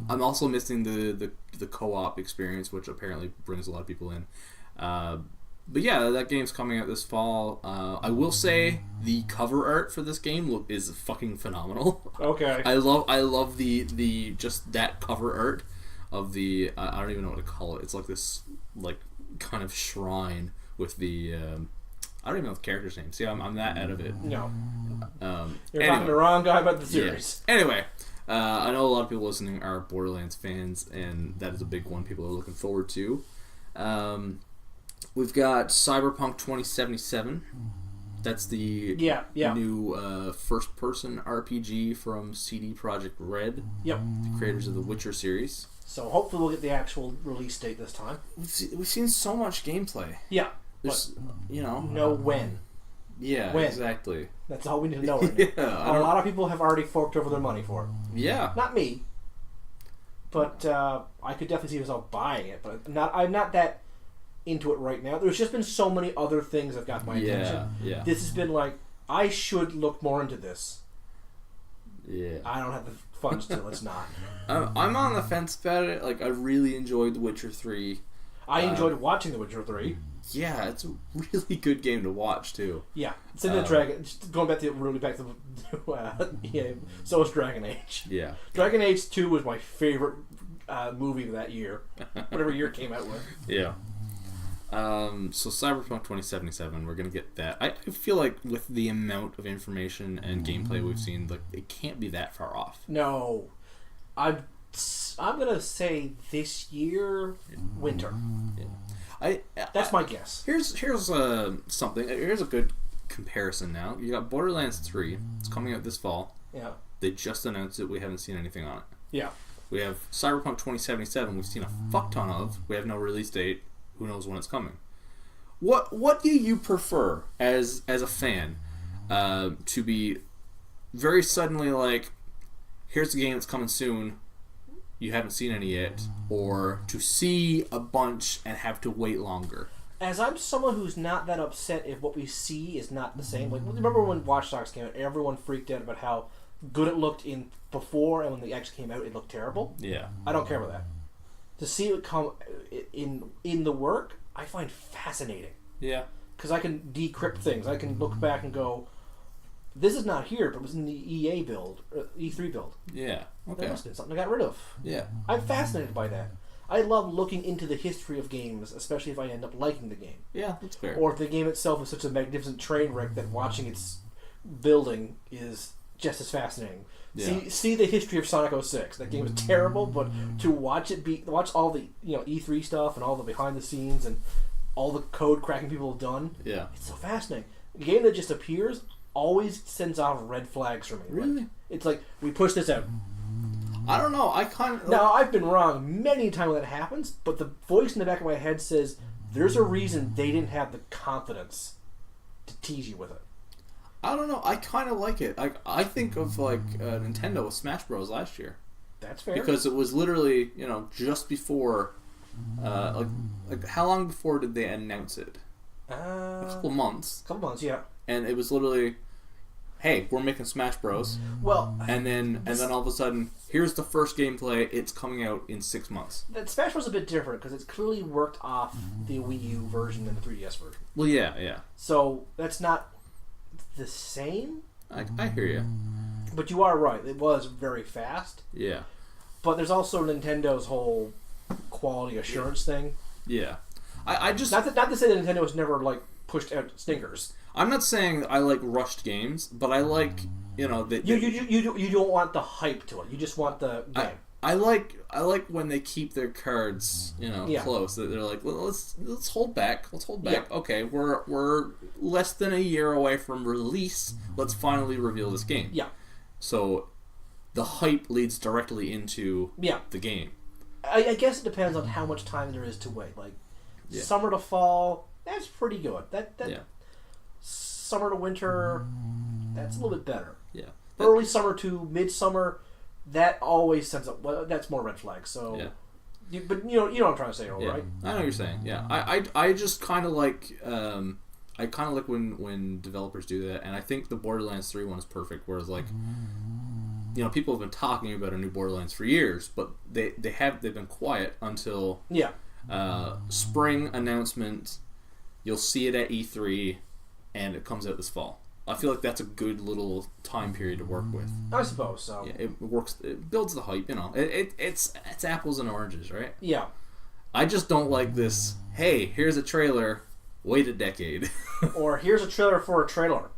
I'm also missing the co-op experience, which apparently brings a lot of people in. But yeah, that game's coming out this fall. I will say the cover art for this game is fucking phenomenal. Okay. I love the just that cover art of the I don't even know what to call it. It's like this kind of shrine with the I don't even know the character's name. See, I'm that out of it. No. You're talking to the wrong guy about the series. Yeah. Anyway, I know a lot of people listening are Borderlands fans, and that is a big one people are looking forward to. We've got Cyberpunk 2077. That's the new first-person RPG from CD Projekt Red. Yep. The creators of the Witcher series. So hopefully we'll get the actual release date this time. We've seen so much gameplay. Yeah. There's, know when. Yeah, when. Exactly. That's all we need to know right now. A lot of people have already forked over their money for it. Yeah. Not me. But I could definitely see myself buying it. But I'm not that into it right now. There's just been so many other things that got my attention. Yeah. This has been like, I should look more into this. Yeah. I don't have the funds to. Let's not. I'm on the fence about it. Like, I really enjoyed The Witcher 3. I enjoyed watching The Witcher 3. Yeah, it's a really good game to watch too. Yeah, it's in the Dragon. Going back to so is Dragon Age. Yeah, Dragon Age 2 was my favorite movie of that year, whatever year it came out with. Yeah. So Cyberpunk 2077, we're gonna get that. I feel like with the amount of information and gameplay we've seen, like it can't be that far off. No, I'm gonna say this year, winter. Yeah. That's my guess. Here's something. Here's a good comparison. Now you got Borderlands 3. It's coming out this fall. Yeah. They just announced it. We haven't seen anything on it. Yeah. We have Cyberpunk 2077. We've seen a fuck ton of. We have no release date. Who knows when it's coming? What do you prefer as a fan to be very suddenly like, here's the game that's coming soon. You haven't seen any yet, or to see a bunch and have to wait longer. As I'm someone who's not that upset if what we see is not the same. Like, remember when Watch Dogs came out? Everyone freaked out about how good it looked in before, and when the actually came out, it looked terrible. Yeah, I don't care about that. To see it come in the work, I find fascinating. Yeah, because I can decrypt things. I can look back and go, this is not here, but it was in the EA build, or E3 build. Yeah. Okay. That must have been something I got rid of. Yeah. I'm fascinated by that. I love looking into the history of games, especially if I end up liking the game. Yeah, that's fair. Or if the game itself is such a magnificent train wreck that watching its building is just as fascinating. Yeah. See the history of Sonic 06. That game was terrible, but to watch all the E3 stuff and all the behind the scenes and all the code cracking people have done. Yeah. It's so fascinating. A game that just appears always sends off red flags for me. Really? It's like, we push this out. I don't know. I kind of... Now, I've been wrong many times when that happens, but the voice in the back of my head says there's a reason they didn't have the confidence to tease you with it. I don't know. I kind of like it. I think of Nintendo with Smash Bros. Last year. That's fair. Because it was literally, just before... how long before did they announce it? A couple months. Yeah. And it was literally, hey, we're making Smash Bros. Well, and then all of a sudden, here's the first gameplay. It's coming out in 6 months. That Smash was a bit different because it's clearly worked off the Wii U version and the 3DS version. Well, yeah. So that's not the same. I hear you. But you are right. It was very fast. Yeah. But there's also Nintendo's whole quality assurance thing. Yeah. I just... Not to say that Nintendo has never, pushed out stinkers. I'm not saying I like rushed games, but I like, that... You don't want the hype to it. You just want the game. I like when they keep their cards, close. They're like, well, let's hold back. Let's hold back. Yeah. Okay, we're less than a year away from release. Let's finally reveal this game. Yeah. So the hype leads directly into the game. I guess it depends on how much time there is to wait. Summer to fall, that's pretty good. That summer to winter, that's a little bit better. Yeah. Early summer to midsummer, that always sends up. Well, that's more red flags. So, but you know what I'm trying to say, right? I know what you're saying. Yeah, I just kind of like I kind of like when developers do that, and I think the Borderlands 3 one is perfect. Whereas people have been talking about a new Borderlands for years, but they've been quiet until spring announcement. You'll see it at E3, and it comes out this fall. I feel like that's a good little time period to work with. I suppose so. Yeah, it works. It builds the hype. It's apples and oranges, right? Yeah. I just don't like this. Hey, here's a trailer. Wait a decade. Or here's a trailer for a trailer.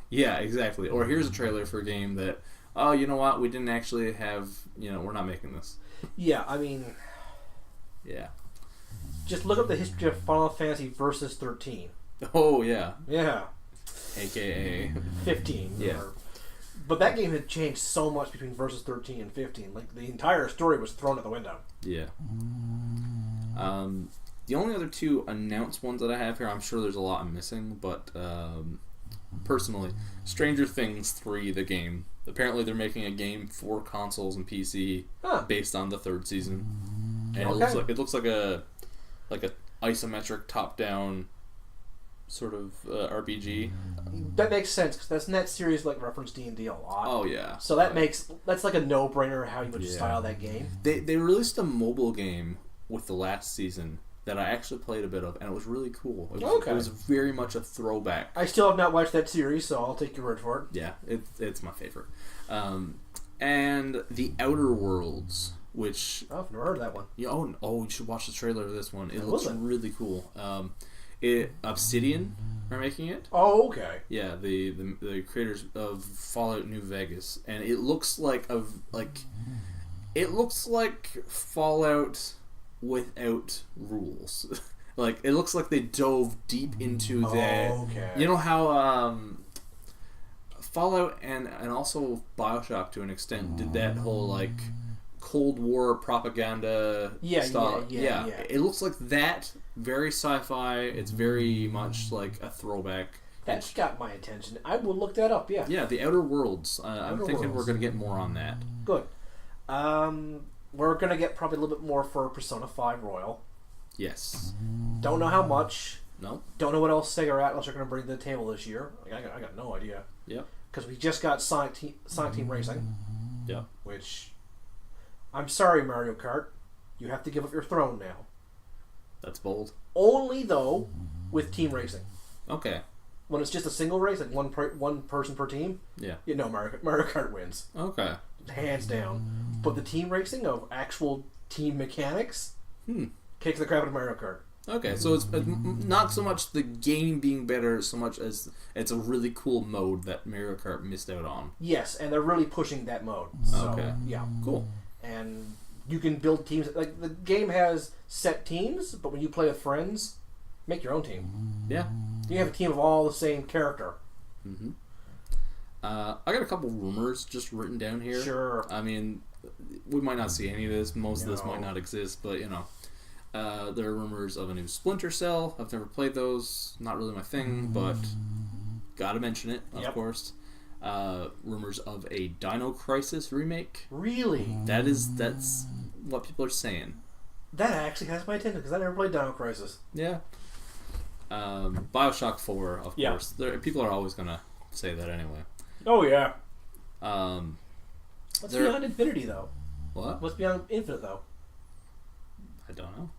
Yeah, exactly. Or here's a trailer for a game that, oh, you know what? We didn't actually have. We're not making this. Yeah, I mean. Yeah. Just look up the history of Final Fantasy Versus 13. Oh yeah. Yeah. AKA 15. Yeah. But that game had changed so much between Versus 13 and 15. The entire story was thrown out the window. Yeah. The only other two announced ones that I have here, I'm sure there's a lot I'm missing, but personally, Stranger Things 3, the game. Apparently they're making a game for consoles and PC based on the third season. And it looks like a isometric top-down sort of RPG. That makes sense because that series reference D&D a lot. Oh yeah. So that's like a no-brainer how you would style that game. They released a mobile game with the last season that I actually played a bit of, and it was really cool. It was very much a throwback. I still have not watched that series, so I'll take your word for it. Yeah, it's my favorite. And The Outer Worlds, which... Oh, I've never heard of that one. You should watch the trailer of this one. It looks really cool. Obsidian are making it. Oh, okay. Yeah, the creators of Fallout New Vegas, and it looks like Fallout without rules. It looks like they dove deep into that. Okay. You know how Fallout and also BioShock to an extent did that whole Cold War propaganda style. Yeah. It looks like that. Very sci-fi. It's very much like a throwback. That's got my attention. I will look that up. Yeah. Yeah, The Outer Worlds. I'm thinking we're going to get more on that. Good. We're going to get probably a little bit more for Persona 5 Royal. Yes. Don't know how much. No. Don't know what else Sega or Atlas are going to bring to the table this year. I got no idea. Yep. Because we just got Sonic Team Racing. Yep. Which, I'm sorry, Mario Kart, you have to give up your throne now. That's bold. Only though with team racing. Okay. When it's just a single race, one person per team. Yeah. Mario Kart wins. Okay. Hands down. But the team racing of actual team mechanics. Hmm. Kicks the crap out of Mario Kart. Okay, so it's not so much the game being better, so much as it's a really cool mode that Mario Kart missed out on. Yes, and they're really pushing that mode. So, Okay. Yeah. Cool. And you can build teams. Like, the game has set teams, but when you play with friends, make your own team. Yeah. You have a team of all the same character. Mm-hmm. I got a couple rumors just written down here. Sure. I mean, we might not see any of this. Most of this No. might not exist, but you know. There are rumors of a new Splinter Cell. I've never played those. Not really my thing, but gotta mention it, of course. Rumors of a Dino Crisis remake. Really? That's what people are saying. That actually has my attention because I never played Dino Crisis. Yeah. BioShock 4, of Yeah. course. People are always gonna say that anyway. Oh yeah. What's there- beyond Infinity though? What? What's beyond Infinite though? I don't know.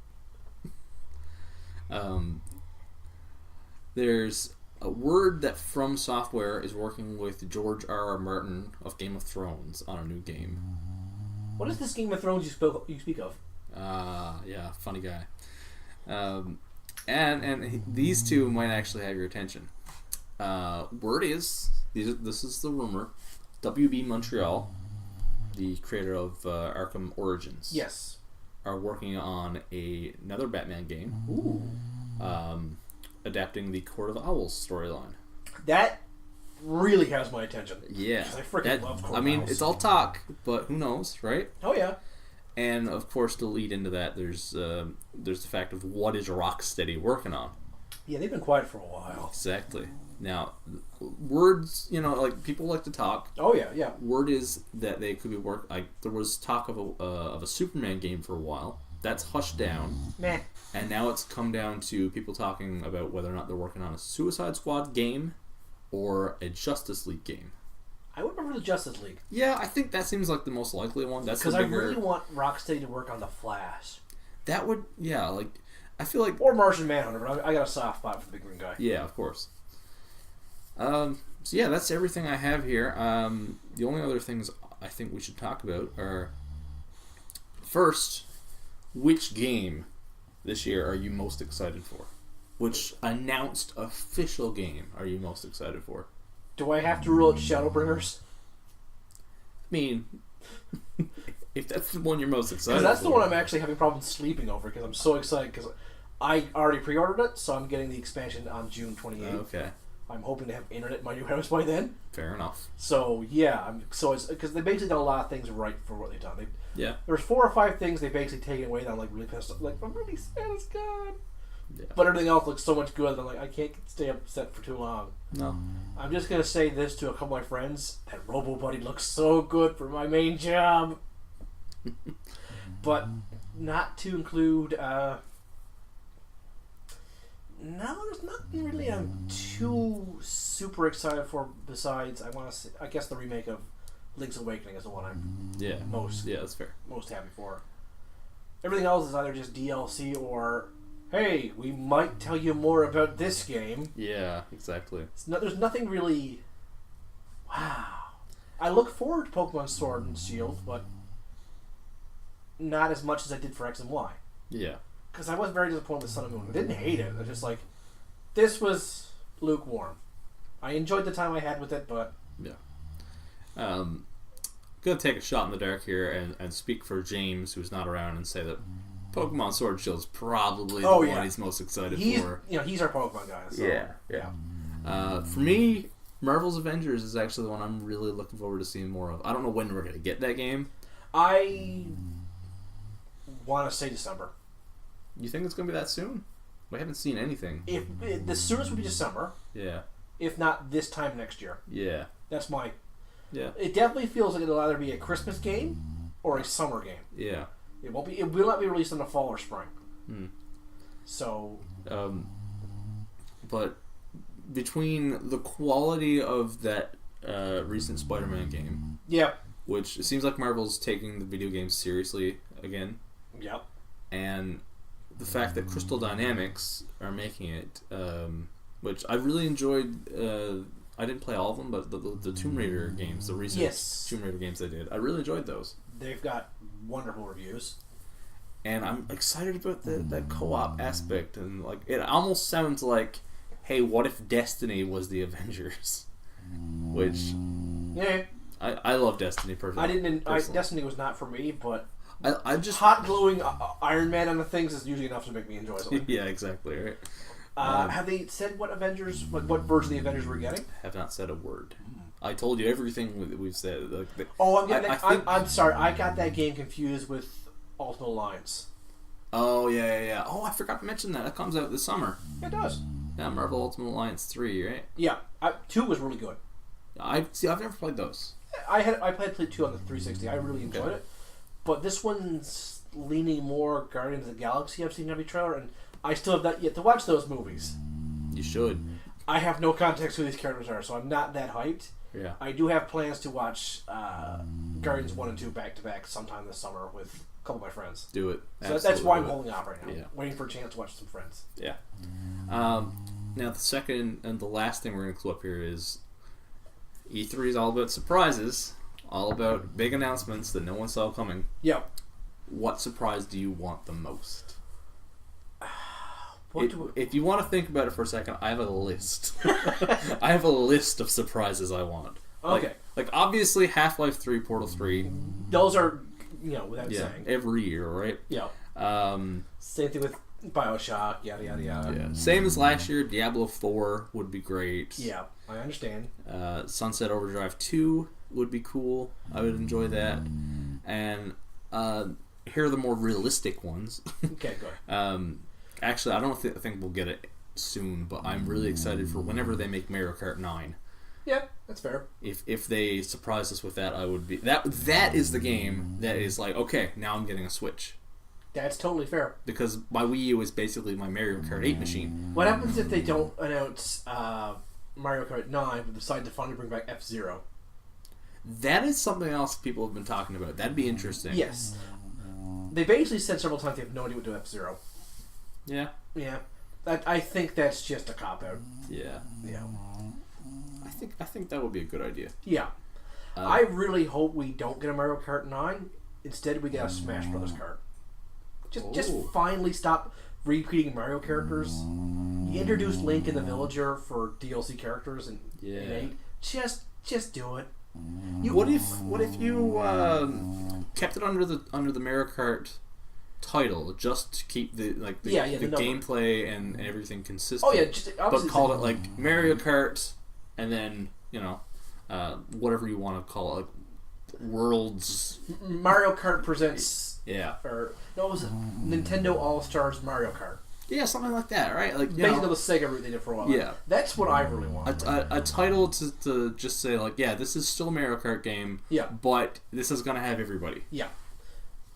There's a word that From Software is working with George R.R. Martin of Game of Thrones on a new game. What is this Game of Thrones you speak of? Yeah, funny guy. And these two might actually have your attention. Word is this is the rumor. WB Montreal, the creator of Arkham Origins, Yes. are working on another Batman game. Ooh. Adapting the Court of Owls storyline. That really has my attention. Yeah, 'Cause I freaking love Court I of mean, Owls. it's all talk, but who knows, right? Oh yeah. And of course, to lead into that, there's the fact of what is Rocksteady working on. Yeah, they've been quiet for a while. Exactly. Now, words, like people like to talk. Oh yeah, yeah. Word is that they could be there was talk of a Superman game for a while. That's hushed down. Meh. And now it's come down to people talking about whether or not they're working on a Suicide Squad game or a Justice League game. I would prefer the Justice League Yeah, I think that seems like the most likely one. That's because the I bigger. really want Rocksteady to work on the Flash That would, yeah, I feel like. or Martian Manhunter, but I got a soft spot for the big green guy. Yeah, of course. So yeah, that's everything I have here. The only other things I think we should talk about are first, which game this year are you most excited for? Which announced official game are you most excited for? Do I have to rule out Shadowbringers? I mean, if that's the one you're most excited Because that's for. the one I'm actually having problems sleeping over because I'm so excited because I already pre-ordered it, so I'm getting the expansion on June 28th. Okay, I'm hoping to have internet in my new house by then. fair enough. So yeah, it's because they basically done a lot of things right for what they've done. Yeah. There's 4 or 5 things they basically taken away that I'm like really pissed off. Like I'm really sad it's gone. Yeah. But everything else looks so much good that I'm like I can't stay upset for too long. No. I'm just gonna say this to a couple of my friends: that Robo Buddy looks so good for my main job. But not to include. No, there's nothing really I'm too super excited for. Besides, I guess the remake of Link's Awakening is the one I'm Yeah. most Yeah, that's fair. happy for. Everything else is either just DLC or, hey, we might tell you more about this game. Yeah, exactly. There's nothing really. Wow. I look forward to Pokemon Sword and Shield, but not as much as I did for X and Y. Yeah. Because I was very disappointed with Sun and Moon. I didn't hate it. I was just like, this was lukewarm. I enjoyed the time I had with it, but Yeah. Gonna take a shot in the dark here and speak for James, who's not around, and say that Pokemon Sword and Shield is probably the one he's most excited for. he's our Pokemon guy. So, yeah. For me, Marvel's Avengers is actually the one I'm really looking forward to seeing more of. I don't know when we're gonna get that game. I want to say December. You think it's gonna be that soon? We haven't seen anything. If the soonest would be December, Yeah. if not this time next year. Yeah. That's my. Yeah. It definitely feels like it'll either be a Christmas game or a summer game. Yeah. It won't be. It will not be released in the fall or spring. Hmm. So. But between the quality of that recent Spider-Man game, Yeah. which it seems like Marvel's taking the video game seriously again, Yep. and the fact that Crystal Dynamics are making it, which I really enjoyed. I didn't play all of them, but the Tomb Raider games, the recent Yes. Tomb Raider games they did, I really enjoyed those. They've got wonderful reviews. and I'm excited about that co-op aspect, and like it almost sounds like, hey, what if Destiny was the Avengers? Which, yeah, I love Destiny personally. Destiny was not for me, but I just hot glowing Iron Man on the things is usually enough to make me enjoy something. Yeah, exactly, right. Have they said what Avengers, what version of the Avengers we're getting? Have not said a word. I told you everything we've said. Like, I'm sorry, I got that game confused with Ultimate Alliance. Oh yeah. Oh, I forgot to mention that. That comes out this summer. It does. Yeah, Marvel Ultimate Alliance 3, right? Yeah, 2 was really good. I've never played those. I played 2 on the 360. I really enjoyed it, but this one's leaning more Guardians of the Galaxy. I've seen every trailer, and I still have not yet to watch those movies. You should. I have no context who these characters are, so I'm not that hyped. Yeah. I do have plans to watch Guardians 1 and 2 back to back sometime this summer with a couple of my friends. Do it. So that's why I'm holding off right now. Yeah. Waiting for a chance to watch some friends. Yeah. Now the second and the last thing we're going to clue up here is E3 is all about surprises, all about big announcements that no one saw coming. Yeah. What surprise do you want the most? What If you want to think about it for a second, I have a list. I have a list of surprises I want. Okay. Like obviously Half-Life 3, Portal 3. Those are, without saying. Every year, right? Yeah. Same thing with BioShock, yada, yada, yada. Yeah. Same as last year, Diablo 4 would be great. Yeah, I understand. Sunset Overdrive 2 would be cool. I would enjoy that. And here are the more realistic ones. Okay, good. Actually, I don't think we'll get it soon, but I'm really excited for whenever they make Mario Kart 9. Yeah, that's fair. If they surprise us with that, I would be... That is the game that is like, okay, now I'm getting a Switch. That's totally fair. Because my Wii U is basically my Mario Kart 8 machine. What happens if they don't announce Mario Kart 9 but decide to finally bring back F-Zero? That is something else people have been talking about. That'd be interesting. Yes. They basically said several times they have no idea what to do with F-Zero. Yeah. Yeah. I think that's just a cop-out. Yeah. Yeah. I think that would be a good idea. Yeah. I really hope we don't get a Mario Kart 9. Instead, we get a Smash Brothers kart. Just finally stop repeating Mario characters. You introduced Link and the Villager for DLC characters in 8. Just do it. What if you kept it under the Mario Kart title just to keep the gameplay and everything consistent? Oh yeah, but called it like Mario Kart, and then whatever you want to call it, like Worlds. Mario Kart presents. Yeah. Or no, it was Nintendo All Stars Mario Kart. Yeah, something like that, right? Like basically the Sega route they did for a while. Yeah, that's what I really want. A title to just say like, yeah, this is still a Mario Kart game. Yeah, but this is gonna have everybody. Yeah.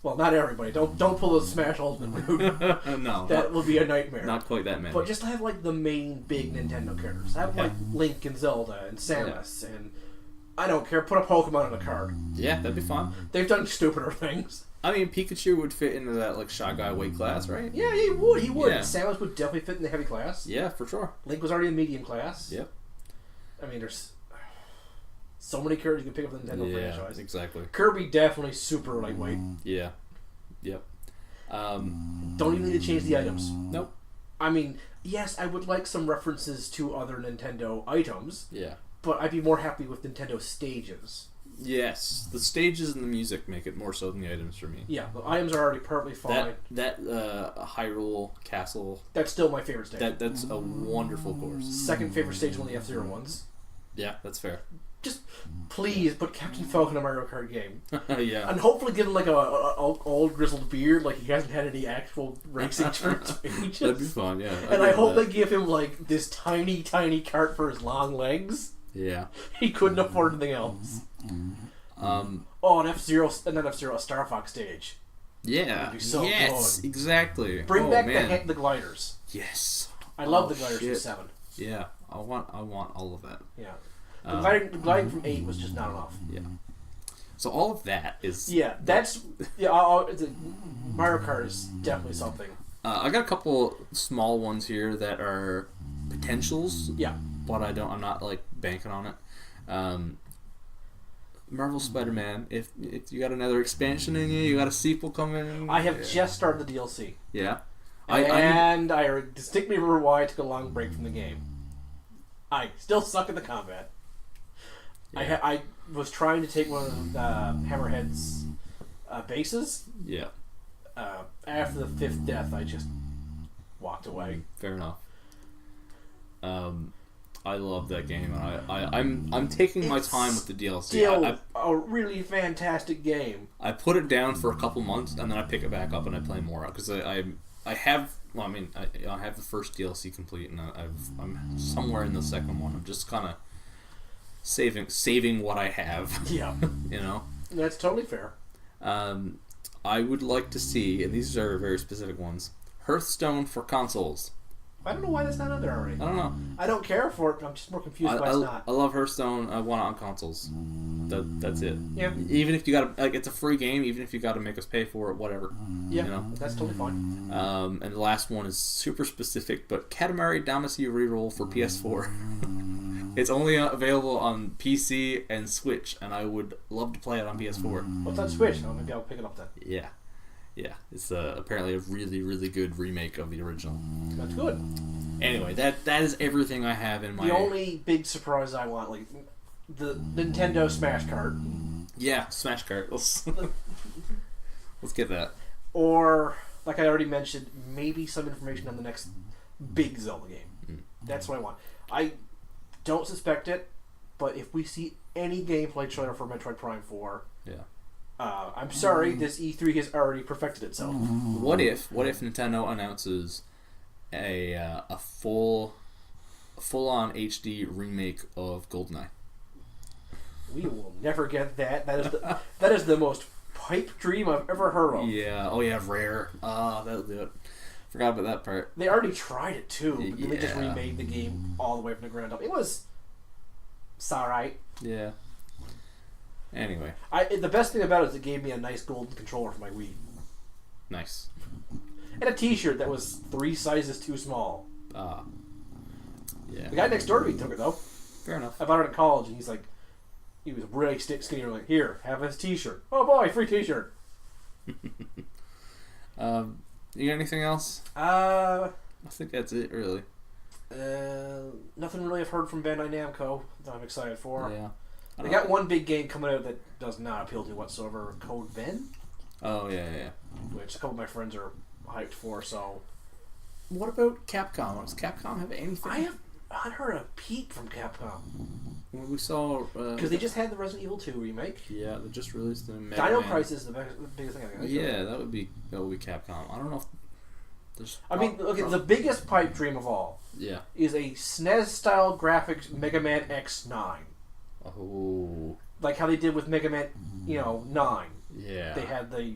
Well, not everybody. Don't pull the Smash Ultimate route. No, that will be a nightmare. Not quite that many. But just have like the main big Nintendo characters. Have like Link and Zelda and Samus and I don't care. Put a Pokemon in a card. Yeah, that'd be fun. They've done stupider things. I mean, Pikachu would fit into that like Shy Guy weight class, right? Yeah, he would. Yeah. Samus would definitely fit in the heavy class. Yeah, for sure. Link was already in medium class. Yep. I mean, there's so many characters you can pick up in the Nintendo franchise. Exactly. Kirby definitely super lightweight. Yeah. Yep. Don't even need to change the items. Nope. I mean, yes, I would like some references to other Nintendo items. Yeah. But I'd be more happy with Nintendo stages. Yes, the stages and the music make it more so than the items for me. Yeah, the items are already perfectly fine. That Hyrule Castle. That's still my favorite stage. That's a wonderful course. Second favorite stage, one of the F-Zero ones. Yeah, that's fair. Just please put Captain Falcon in a Mario Kart game. Yeah. And hopefully give him like a old grizzled beard, like he hasn't had any actual racing experience. That'd be fun, yeah. And I hope they give him like this tiny, tiny cart for his long legs. Yeah. He couldn't afford anything else. An F-Zero, and then F-Zero, a Star Fox stage. Yeah. That'd be so good. Exactly. Bring back the gliders. Yes. I love the gliders from 7. Yeah. I want all of that. Yeah. The gliding from 8 was just not enough. Yeah. So all of that is... Yeah, that's... Mario Kart is definitely something. I got a couple small ones here that are potentials. Yeah. But I'm not like banking on it. Marvel Spider-Man. If you got another expansion in you got a sequel coming. I have just started the DLC. Yeah. I distinctly remember why I took a long break from the game. I still suck at the combat. Yeah. I was trying to take one of Hammerhead's bases. Yeah. After the 5th death, I just walked away. Fair enough. I love that game. I'm taking my time with the DLC. Still a really fantastic game. I put it down for a couple months and then I pick it back up and I play more because I have. Well, I mean, I have the first DLC complete and I'm somewhere in the second one. I'm just kind of saving what I have. Yeah. You know. That's totally fair. I would like to see, and these are very specific ones, Hearthstone for consoles. I don't know why that's not on there already. I don't know. I don't care for it, but I'm just more confused why it's not. I love Hearthstone. I want it on consoles. That's it. Yeah. Even if you got to, it's a free game. Even if you got to make us pay for it, whatever. Yeah, you know? that's totally fine. And the last one is super specific, but Katamari Damacy Reroll for PS4. It's only available on PC and Switch, and I would love to play it on PS4. What's on Switch? Oh, maybe I'll pick it up then. Yeah. Yeah, it's apparently a really, really good remake of the original. That's good. Anyway, that is everything I have in my... The only big surprise I want, like, the Nintendo Smash Cart. Yeah, Smash Cart. Let's get that. Or, like I already mentioned, maybe some information on the next big Zelda game. That's what I want. I don't suspect it, but if we see any gameplay trailer for Metroid Prime 4... Yeah. I'm sorry, this E3 has already perfected itself. What if Nintendo announces a full on HD remake of GoldenEye? We will never get that. That is the most pipe dream I've ever heard of. Yeah. Oh yeah, Rare. That'll do it. Forgot about that part. They already tried it too. But Yeah. They just remade the game all the way from the ground up. It's alright. Yeah. Anyway. The best thing about it is it gave me a nice golden controller for my Wii. Nice. And a t-shirt that was 3 sizes too small. Yeah. The guy next door to me took it though. Fair enough. I bought it in college and he was really skinny. I'm like, here, have this t-shirt. Oh boy, free t-shirt. You got anything else? I think that's it, really. Nothing really I've heard from Bandai Namco that I'm excited for. Yeah. They got one big game coming out that does not appeal to me whatsoever, Code Vein. Oh, yeah. Which a couple of my friends are hyped for, so... What about Capcom? Does Capcom have anything? I have not heard a peep from Capcom. We saw... Because they just had the Resident Evil 2 remake. Yeah, they just released the Mega Dino Man. Crisis is the biggest thing I think. Yeah, that would be Capcom. I don't know if there's... the biggest pipe dream of all is a SNES-style graphics Mega Man X9. Oh. Like how they did with Mega Man, 9. Yeah. They had the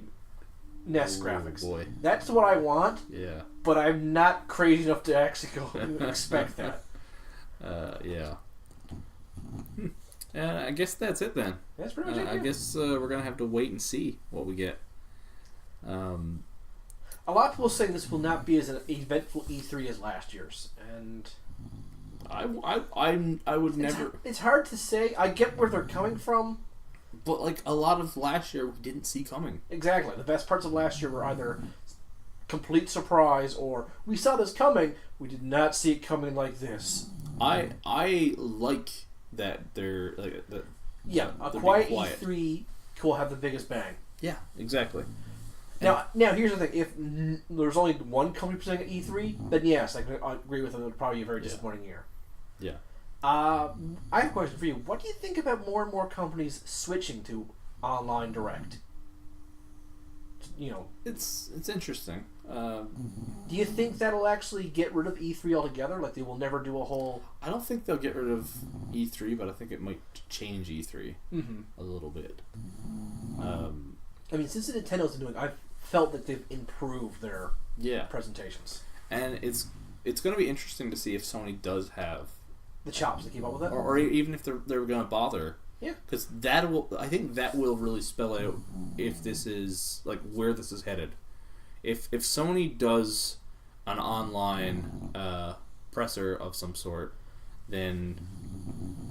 NES graphics. Boy. That's what I want. Yeah. But I'm not crazy enough to actually go expect that. Yeah. I guess that's it then. That's pretty much it. I guess we're gonna have to wait and see what we get. A lot of people say this will not be as an eventful E3 as last year's, and I would never. It's hard to say. I get where they're coming from, but like a lot of last year, we didn't see coming. Exactly. The best parts of last year were either complete surprise or we saw this coming. We did not see it coming like this. I like that they're like that. Yeah, a quiet E3 will have the biggest bang. Yeah, exactly. Now here's the thing: if there's only one company presenting at E3, then yes, I agree with them. It would probably be a very disappointing year. Yeah. I have a question for you. What do you think about more and more companies switching to online direct? It's interesting. Do you think that'll actually get rid of E3 altogether? Like they will never do a whole... I don't think they'll get rid of E3, but I think it might change E3 a little bit. I mean, since the Nintendo's been doing, I've felt that they've improved their presentations. And it's going to be interesting to see if Sony does have the chops to keep up with it, or even if they're going to bother. Yeah, because I think that will really spell out if this is like where this is headed. If Sony does an online presser of some sort, then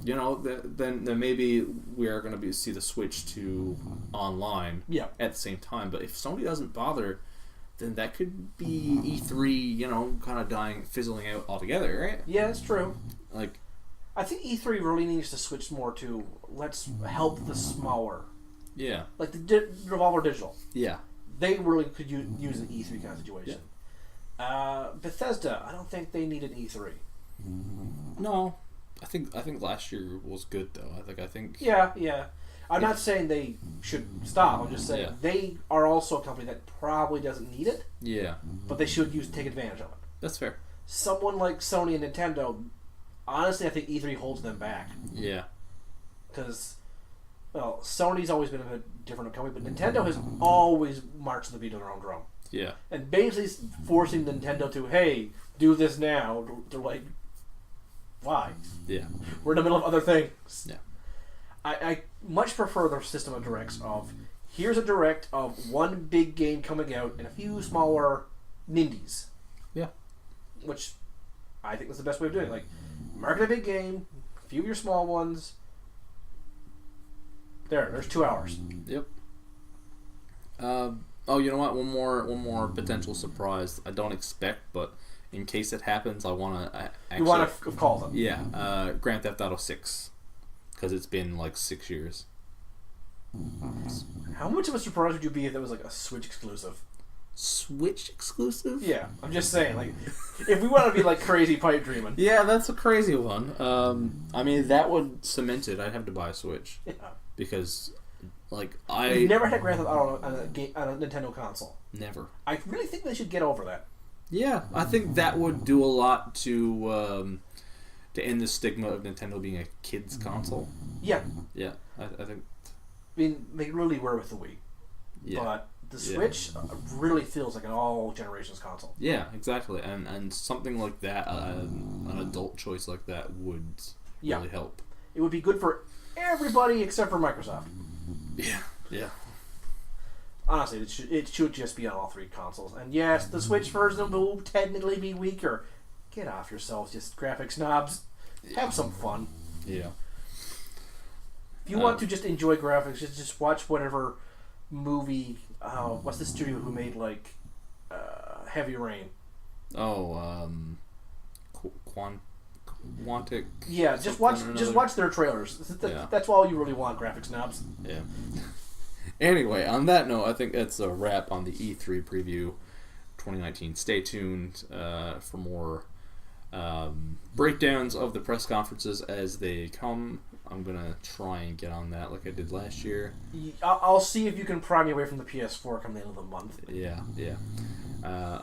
you know, then maybe we are going to see the switch to online at the same time. But if Sony doesn't bother, then that could be E3, you know, kind of fizzling out altogether, right? Yeah, that's true. Like, I think E3 really needs to switch more to let's help the smaller. Yeah. Like the Devolver Digital. Yeah. They really could use an E3 kind of situation. Yeah. Bethesda, I don't think they need an E3. No. I think last year was good though. I think. Yeah. I'm not saying they should stop. I'm just saying they are also a company that probably doesn't need it. Yeah. But they should take advantage of it. That's fair. Someone like Sony and Nintendo, honestly, I think E3 holds them back. Yeah. Because, well, Sony's always been a different company, but Nintendo has always marched the beat of their own drum. Yeah. And basically forcing Nintendo to, hey, do this now. They're like, why? Yeah. We're in the middle of other things. Yeah. I much prefer their system of directs of, here's a direct of one big game coming out and a few smaller nindies. Yeah. Which I think was the best way of doing it. Like, market a big game, a few of your small ones. There's 2 hours. Yep. Oh, you know what? One more potential surprise. I don't expect, but in case it happens, I want to. You want to call them? Yeah. Grand Theft Auto 6, because it's been like 6 years. How much of a surprise would you be if that was like a Switch exclusive? Switch exclusive? Yeah, I'm just saying. Like, if we want to be like crazy pipe dreaming. Yeah, that's a crazy one. I mean, that would cement it. I'd have to buy a Switch. Yeah. Because, like, I've never had Grand Theft Auto on a Nintendo console. Never. I really think they should get over that. Yeah, I think that would do a lot to end the stigma of Nintendo being a kids console. Yeah. Yeah, I think. I mean, they really were with the Wii. Yeah. But the Switch really feels like an all generations console. Yeah, exactly, and something like that, an adult choice like that would really help. It would be good for everybody except for Microsoft. Yeah. Honestly, it should just be on all three consoles. And yes, the Switch version will technically be weaker. Get off yourselves, just graphic snobs. Have some fun. Yeah. If you want to just enjoy graphics, just watch whatever movie. What's the studio who made like Heavy Rain? Oh, Quantic. Yeah, just watch their trailers. That's all you really want, graphic snobs. Yeah. Anyway, on that note, I think that's a wrap on the E3 preview 2019. Stay tuned for more breakdowns of the press conferences as they come. I'm going to try and get on that like I did last year. I'll see if you can pry me away from the PS4 come the end of the month. Yeah.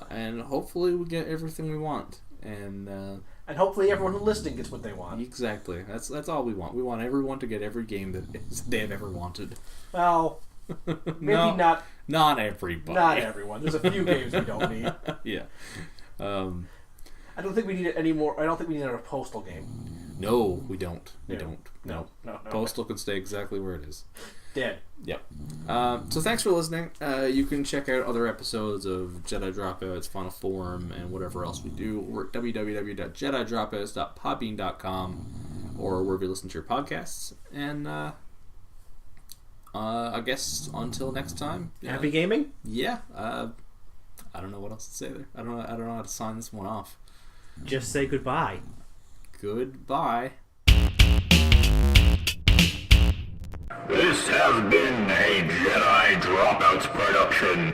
And hopefully we get everything we want. And hopefully everyone who's listening gets what they want. Exactly. That's all we want. We want everyone to get every game that they have ever wanted. Well, maybe not. Not everybody. Not everyone. There's a few games we don't need. Yeah. I don't think we need it anymore. I don't think we need a Postal game. No, we don't. We don't. No. Postal can stay exactly where it is. Dead. Yep. So thanks for listening. You can check out other episodes of Jedi Dropouts, Final Form, and whatever else we do. We're at www.jedidropouts.podbean.com or wherever you listen to your podcasts. And I guess until next time. Happy gaming? Yeah. I don't know what else to say there. I don't know how to sign this one off. Just say goodbye. Goodbye. This has been a Jedi Dropouts production.